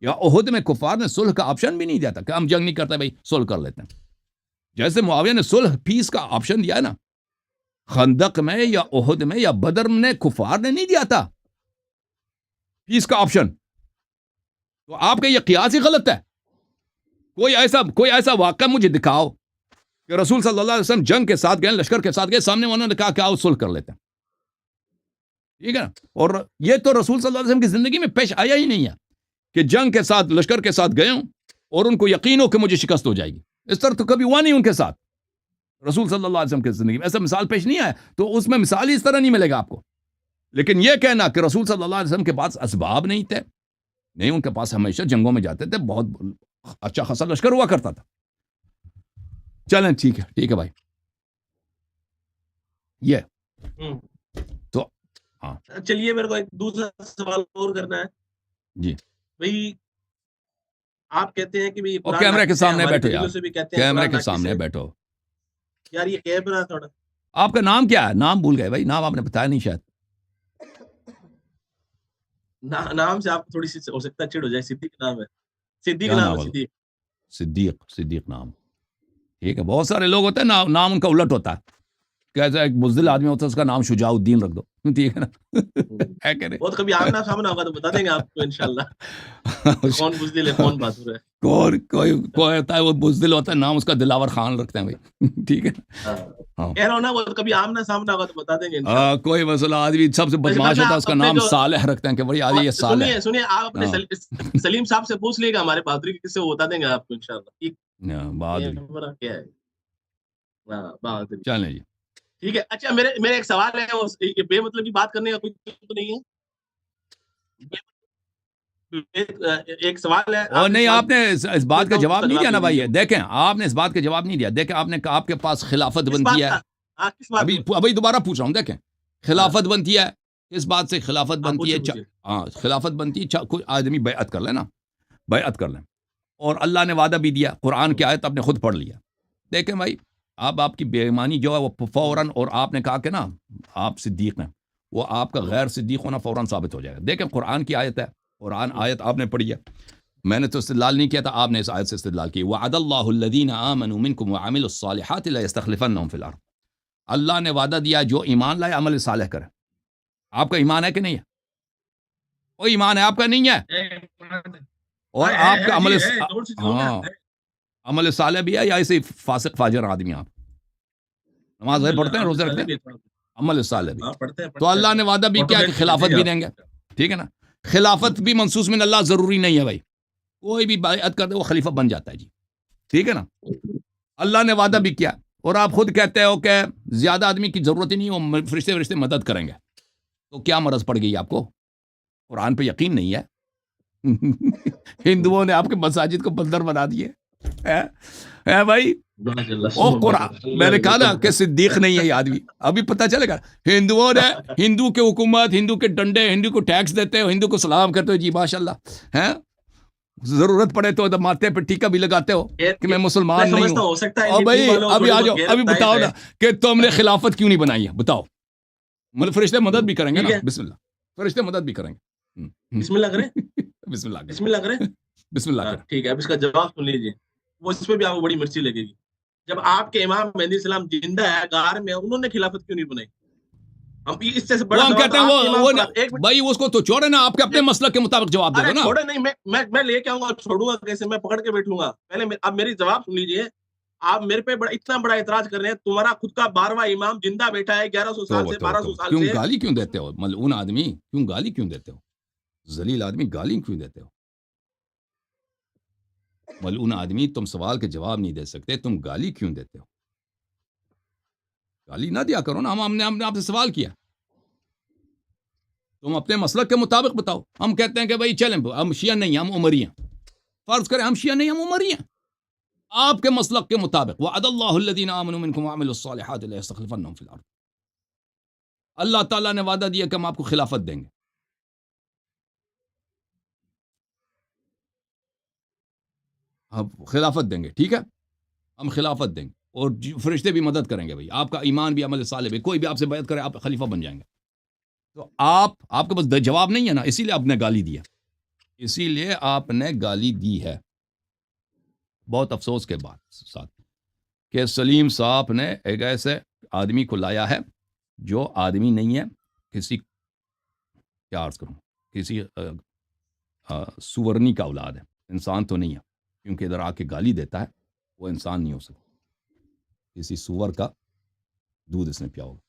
یا احد میں کفار نے صلح کا آپشن بھی نہیں دیا تھا کہ ہم جنگ نہیں کرتے بھائی صلح کر لیتے ہیں. جیسے معاویہ نے صلح پیس کا آپشن دیا ہے نا, خندق میں یا احد میں یا بدر میں کفار نے نہیں دیا تھا پیس کا آپشن. تو آپ کا یہ قیاس ہی غلط ہے. کوئی ایسا واقعہ مجھے دکھاؤ کہ رسول صلی اللہ علیہ وسلم جنگ کے ساتھ گئے, لشکر کے ساتھ گئے, سامنے انہوں نے کہا کہ آؤ صلح کر لیتے ہیں, ٹھیک ہے نا. اور یہ تو رسول صلی اللہ علیہ وسلم کی زندگی میں پیش آیا ہی نہیں ہے کہ جنگ کے ساتھ لشکر کے ساتھ گئے ہوں اور ان کو یقین ہو کہ مجھے شکست ہو جائے گی. اس طرح تو کبھی ہوا نہیں ان کے ساتھ. رسول صلی اللہ علیہ وسلم کی زندگی میں ایسا مثال پیش نہیں آیا, تو اس میں مثال ہی اس طرح نہیں ملے گا آپ کو. لیکن یہ کہنا کہ رسول صلی اللہ علیہ وسلم کے پاس اسباب نہیں تھے, نہیں, ان کے پاس ہمیشہ جنگوں میں جاتے تھے, بہت اچھا خاصا لشکر ہوا کرتا تھا. چلیں ٹھیک ہے بھائی. یہ تو ہاں
چلیے میرے کو ایک دوسرا سوال اور کرنا ہے
جی.
بھائی آپ کہتے ہیں کہ
کیمرے کے سامنے بیٹھو یار, کیمرے کے سامنے بیٹھو.
یار یہ کیب رہا تھوڑا.
آپ کا نام کیا ہے؟ نام بھول گئے بھائی، نام آپ نے بتایا نہیں شاید.
نام سے آپ کو تھوڑی سی ہو سکتا ہے چڑ ہو جائے. صدیق نام ہے. صدیق
کیا
نام
نام
ہے.
ہے؟
صدیق.
صدیق نام. ٹھیک ہے، بہت سارے لوگ ہوتے ہیں نام ان کا الٹ ہوتا ہے. کیسا ایک بزدل آدمی ہوتا ہے، اس کا نام شجاع الدین رکھ دو. ٹھیک ہے نا؟ ہے کہ نہیں؟
بہت کبھی آمنا سامنا ہوگا تو بتا دیں گے آپ کو انشاءاللہ کون بزدل ہے کون بہادر ہے.
کوئی ہوتا ہے وہ بزدل ہوتا ہے، نام اس کا دلاور خان رکھتے ہیں بھائی. ٹھیک ہے. ہاں
کہہ رہا ہوں نا، وہ کبھی آمنا سامنا ہوگا تو بتا دیں گے انشاءاللہ.
کوئی مسئلہ. آدمی سب سے بدماش ہوتا ہے، اس کا نام صالح رکھتے ہیں کہ بھائی آدمی یہ صالح ہے.
سنیے آپ اپنے سلیم صاحب سے پوچھ لیے گا ہمارے بہادری کے قصے، وہ بتا دیں گے آپ کو انشاءاللہ.
بہادری
کیا ہے بہادری.
چلیں جی.
ٹھیک ہے. اچھا میرے ایک سوال ہے، یہ بے مطلب کی بات کرنے کا کوئی تو نہیں ہے؟ ایک سوال ہے.
اور نہیں، آپ نے اس بات کا جواب نہیں دیا نا بھائی. دیکھیں، آپ نے اس بات کا جواب نہیں دیا. دیکھیں، آپ نے کہا آپ کے پاس خلافت بنتی ہے. ابھی دوبارہ پوچھ رہا ہوں. دیکھیں، خلافت بنتی ہے. کس بات سے خلافت بنتی ہے؟ ہاں، خلافت بنتی ہے کوئی آدمی بیعت کر لے نا، بیعت کر لیں. اور اللہ نے وعدہ بھی دیا. قرآن کی آیت آپ نے خود پڑھ لیا. دیکھیں بھائی، آپ کی بے ایمانی جو ہے وہ فوراً، اور آپ نے کہا کہ نا آپ صدیق ہیں، وہ آپ کا غیر صدیق ہونا فوراً ثابت ہو جائے گا. دیکھیں، قرآن کی آیت ہے، قرآن آیت آپ نے پڑھی ہے. میں نے تو استدلال نہیں کیا تھا، آپ نے اس آیت سے استدلال کی. وعد اللہ الذین آمنوا منکم وعملوا الصالحات لیستخلفنہم فی الارض. اللہ نے وعدہ دیا جو ایمان لائے، عمل صالح کرے. آپ کا ایمان ہے کہ نہیں ہے؟ وہ ایمان ہے آپ کا نہیں ہے؟ اور آپ کا عمل صالح بھی ہے یا ایسے فاسق فاجر آدمی؟ آپ نماز پڑھتے ہیں، روزے رکھتے ہیں، عمل صالح بھی. تو اللہ نے وعدہ بھی کیا کہ خلافت بھی دیں گے. ٹھیک ہے نا؟ خلافت بھی منصوص من اللہ ضروری نہیں ہے بھائی. کوئی بھی بیعت کر دے وہ خلیفہ بن جاتا ہے جی. ٹھیک ہے نا؟ اللہ نے وعدہ بھی کیا، اور آپ خود کہتے ہو کہ زیادہ آدمی کی ضرورت ہی نہیں، وہ فرشتے مدد کریں گے. تو کیا مرض پڑ گئی آپ کو؟ قرآن پہ یقین نہیں ہے. ہندوؤں نے آپ کے مساجد کو بندر بنا دیے بھائی. او قرآن، میں نے کہا نا کہ صدیق نہیں ہے یہ آدمی. ابھی پتہ چلے گا. ہندوؤں نے، ہندو کے حکومت، ہندو کے ڈنڈے، ہندو کو ٹیکس دیتے ہو، ہندو کو سلام کرتے ہو جی ماشاء اللہ ہے. ضرورت پڑے تو ماتھے پہ ٹیکا بھی لگاتے ہو کہ میں مسلمان نہیں ہوں. اور بھائی ابھی آ جاؤ، ابھی بتاؤ نا کہ تم نے خلافت کیوں نہیں بنائی ہے، بتاؤ. مطلب فرشتے مدد بھی کریں گے نا. بسم اللہ، فرشتے مدد بھی کریں گے.
بسم اللہ کریں،
بسم اللہ
بسم اللہ کریں،
بسم اللہ کریں.
ٹھیک ہے. اب اس کا جواب سن لیجیے، وہ اس پہ بھی آپ کو بڑی مرچی لگے گی. جب آپ کے امام مہدی السلام زندہ ہے غار میں، انہوں نے خلافت کیوں نہیں بنائی؟
ہم کہتے ہیں بھائی اس کو تو چھوڑے نا، آپ کے اپنے مسلک کے مطابق جواب دے دو نا.
چھوڑے نہیں، میں لے کے آؤں گا، چھوڑوں گا کیسے؟ میں پکڑ کے بیٹھوں گا. پہلے اب میری جواب سن لیجیے. آپ میرے پہ اتنا بڑا اعتراض کر رہے ہیں، تمہارا خود کا 12واں امام زندہ بیٹھا ہے 1100 سال سے، 1200 سال سے.
کیوں گالی کیوں دیتے ہو ملعون آدمی؟ کیوں گالی کیوں دیتے ہو؟ ذلیل آدمی، گالی کیوں دیتے ہو؟ ملعون آدمی، تم سوال کے جواب نہیں دے سکتے، تم گالی کیوں دیتے ہو؟ گالی نہ دیا کرو نا. ہم نے آپ سے سوال کیا، تم اپنے مسلک کے مطابق بتاؤ. ہم کہتے ہیں کہ بھائی چلیں، ہم شیعہ نہیں، ہم عمری ہیں. فرض کریں ہم شیعہ نہیں، ہم عمری ہیں. آپ کے مسلک کے مطابق وعد اللہ الذین آمنوا منکم وعملوا الصالحات لیستخلفنہم فی الارض. اللہ تعالیٰ نے وعدہ دیا کہ ہم آپ کو خلافت دیں گے. ہم خلافت دیں گے، ٹھیک ہے، ہم خلافت دیں گے، اور فرشتے بھی مدد کریں گے. بھائی آپ کا ایمان بھی عمل صالح بھی، کوئی بھی آپ سے بیعت کرے آپ خلیفہ بن جائیں گے. تو آپ کے پاس جواب نہیں ہے نا، اسی لیے آپ نے گالی دیا، اسی لیے آپ نے گالی دی ہے. بہت افسوس کے بعد ساتھ کہ سلیم صاحب نے ایک ایسے آدمی کو لایا ہے جو آدمی نہیں ہے، کسی کیا عرض کروں، کسی سورنی کا اولاد ہے، انسان تو نہیں ہے، کیونکہ ادھر آ کے گالی دیتا ہے. وہ انسان نہیں ہو سکتا، کسی سور کا دودھ اس نے پیا ہوگا.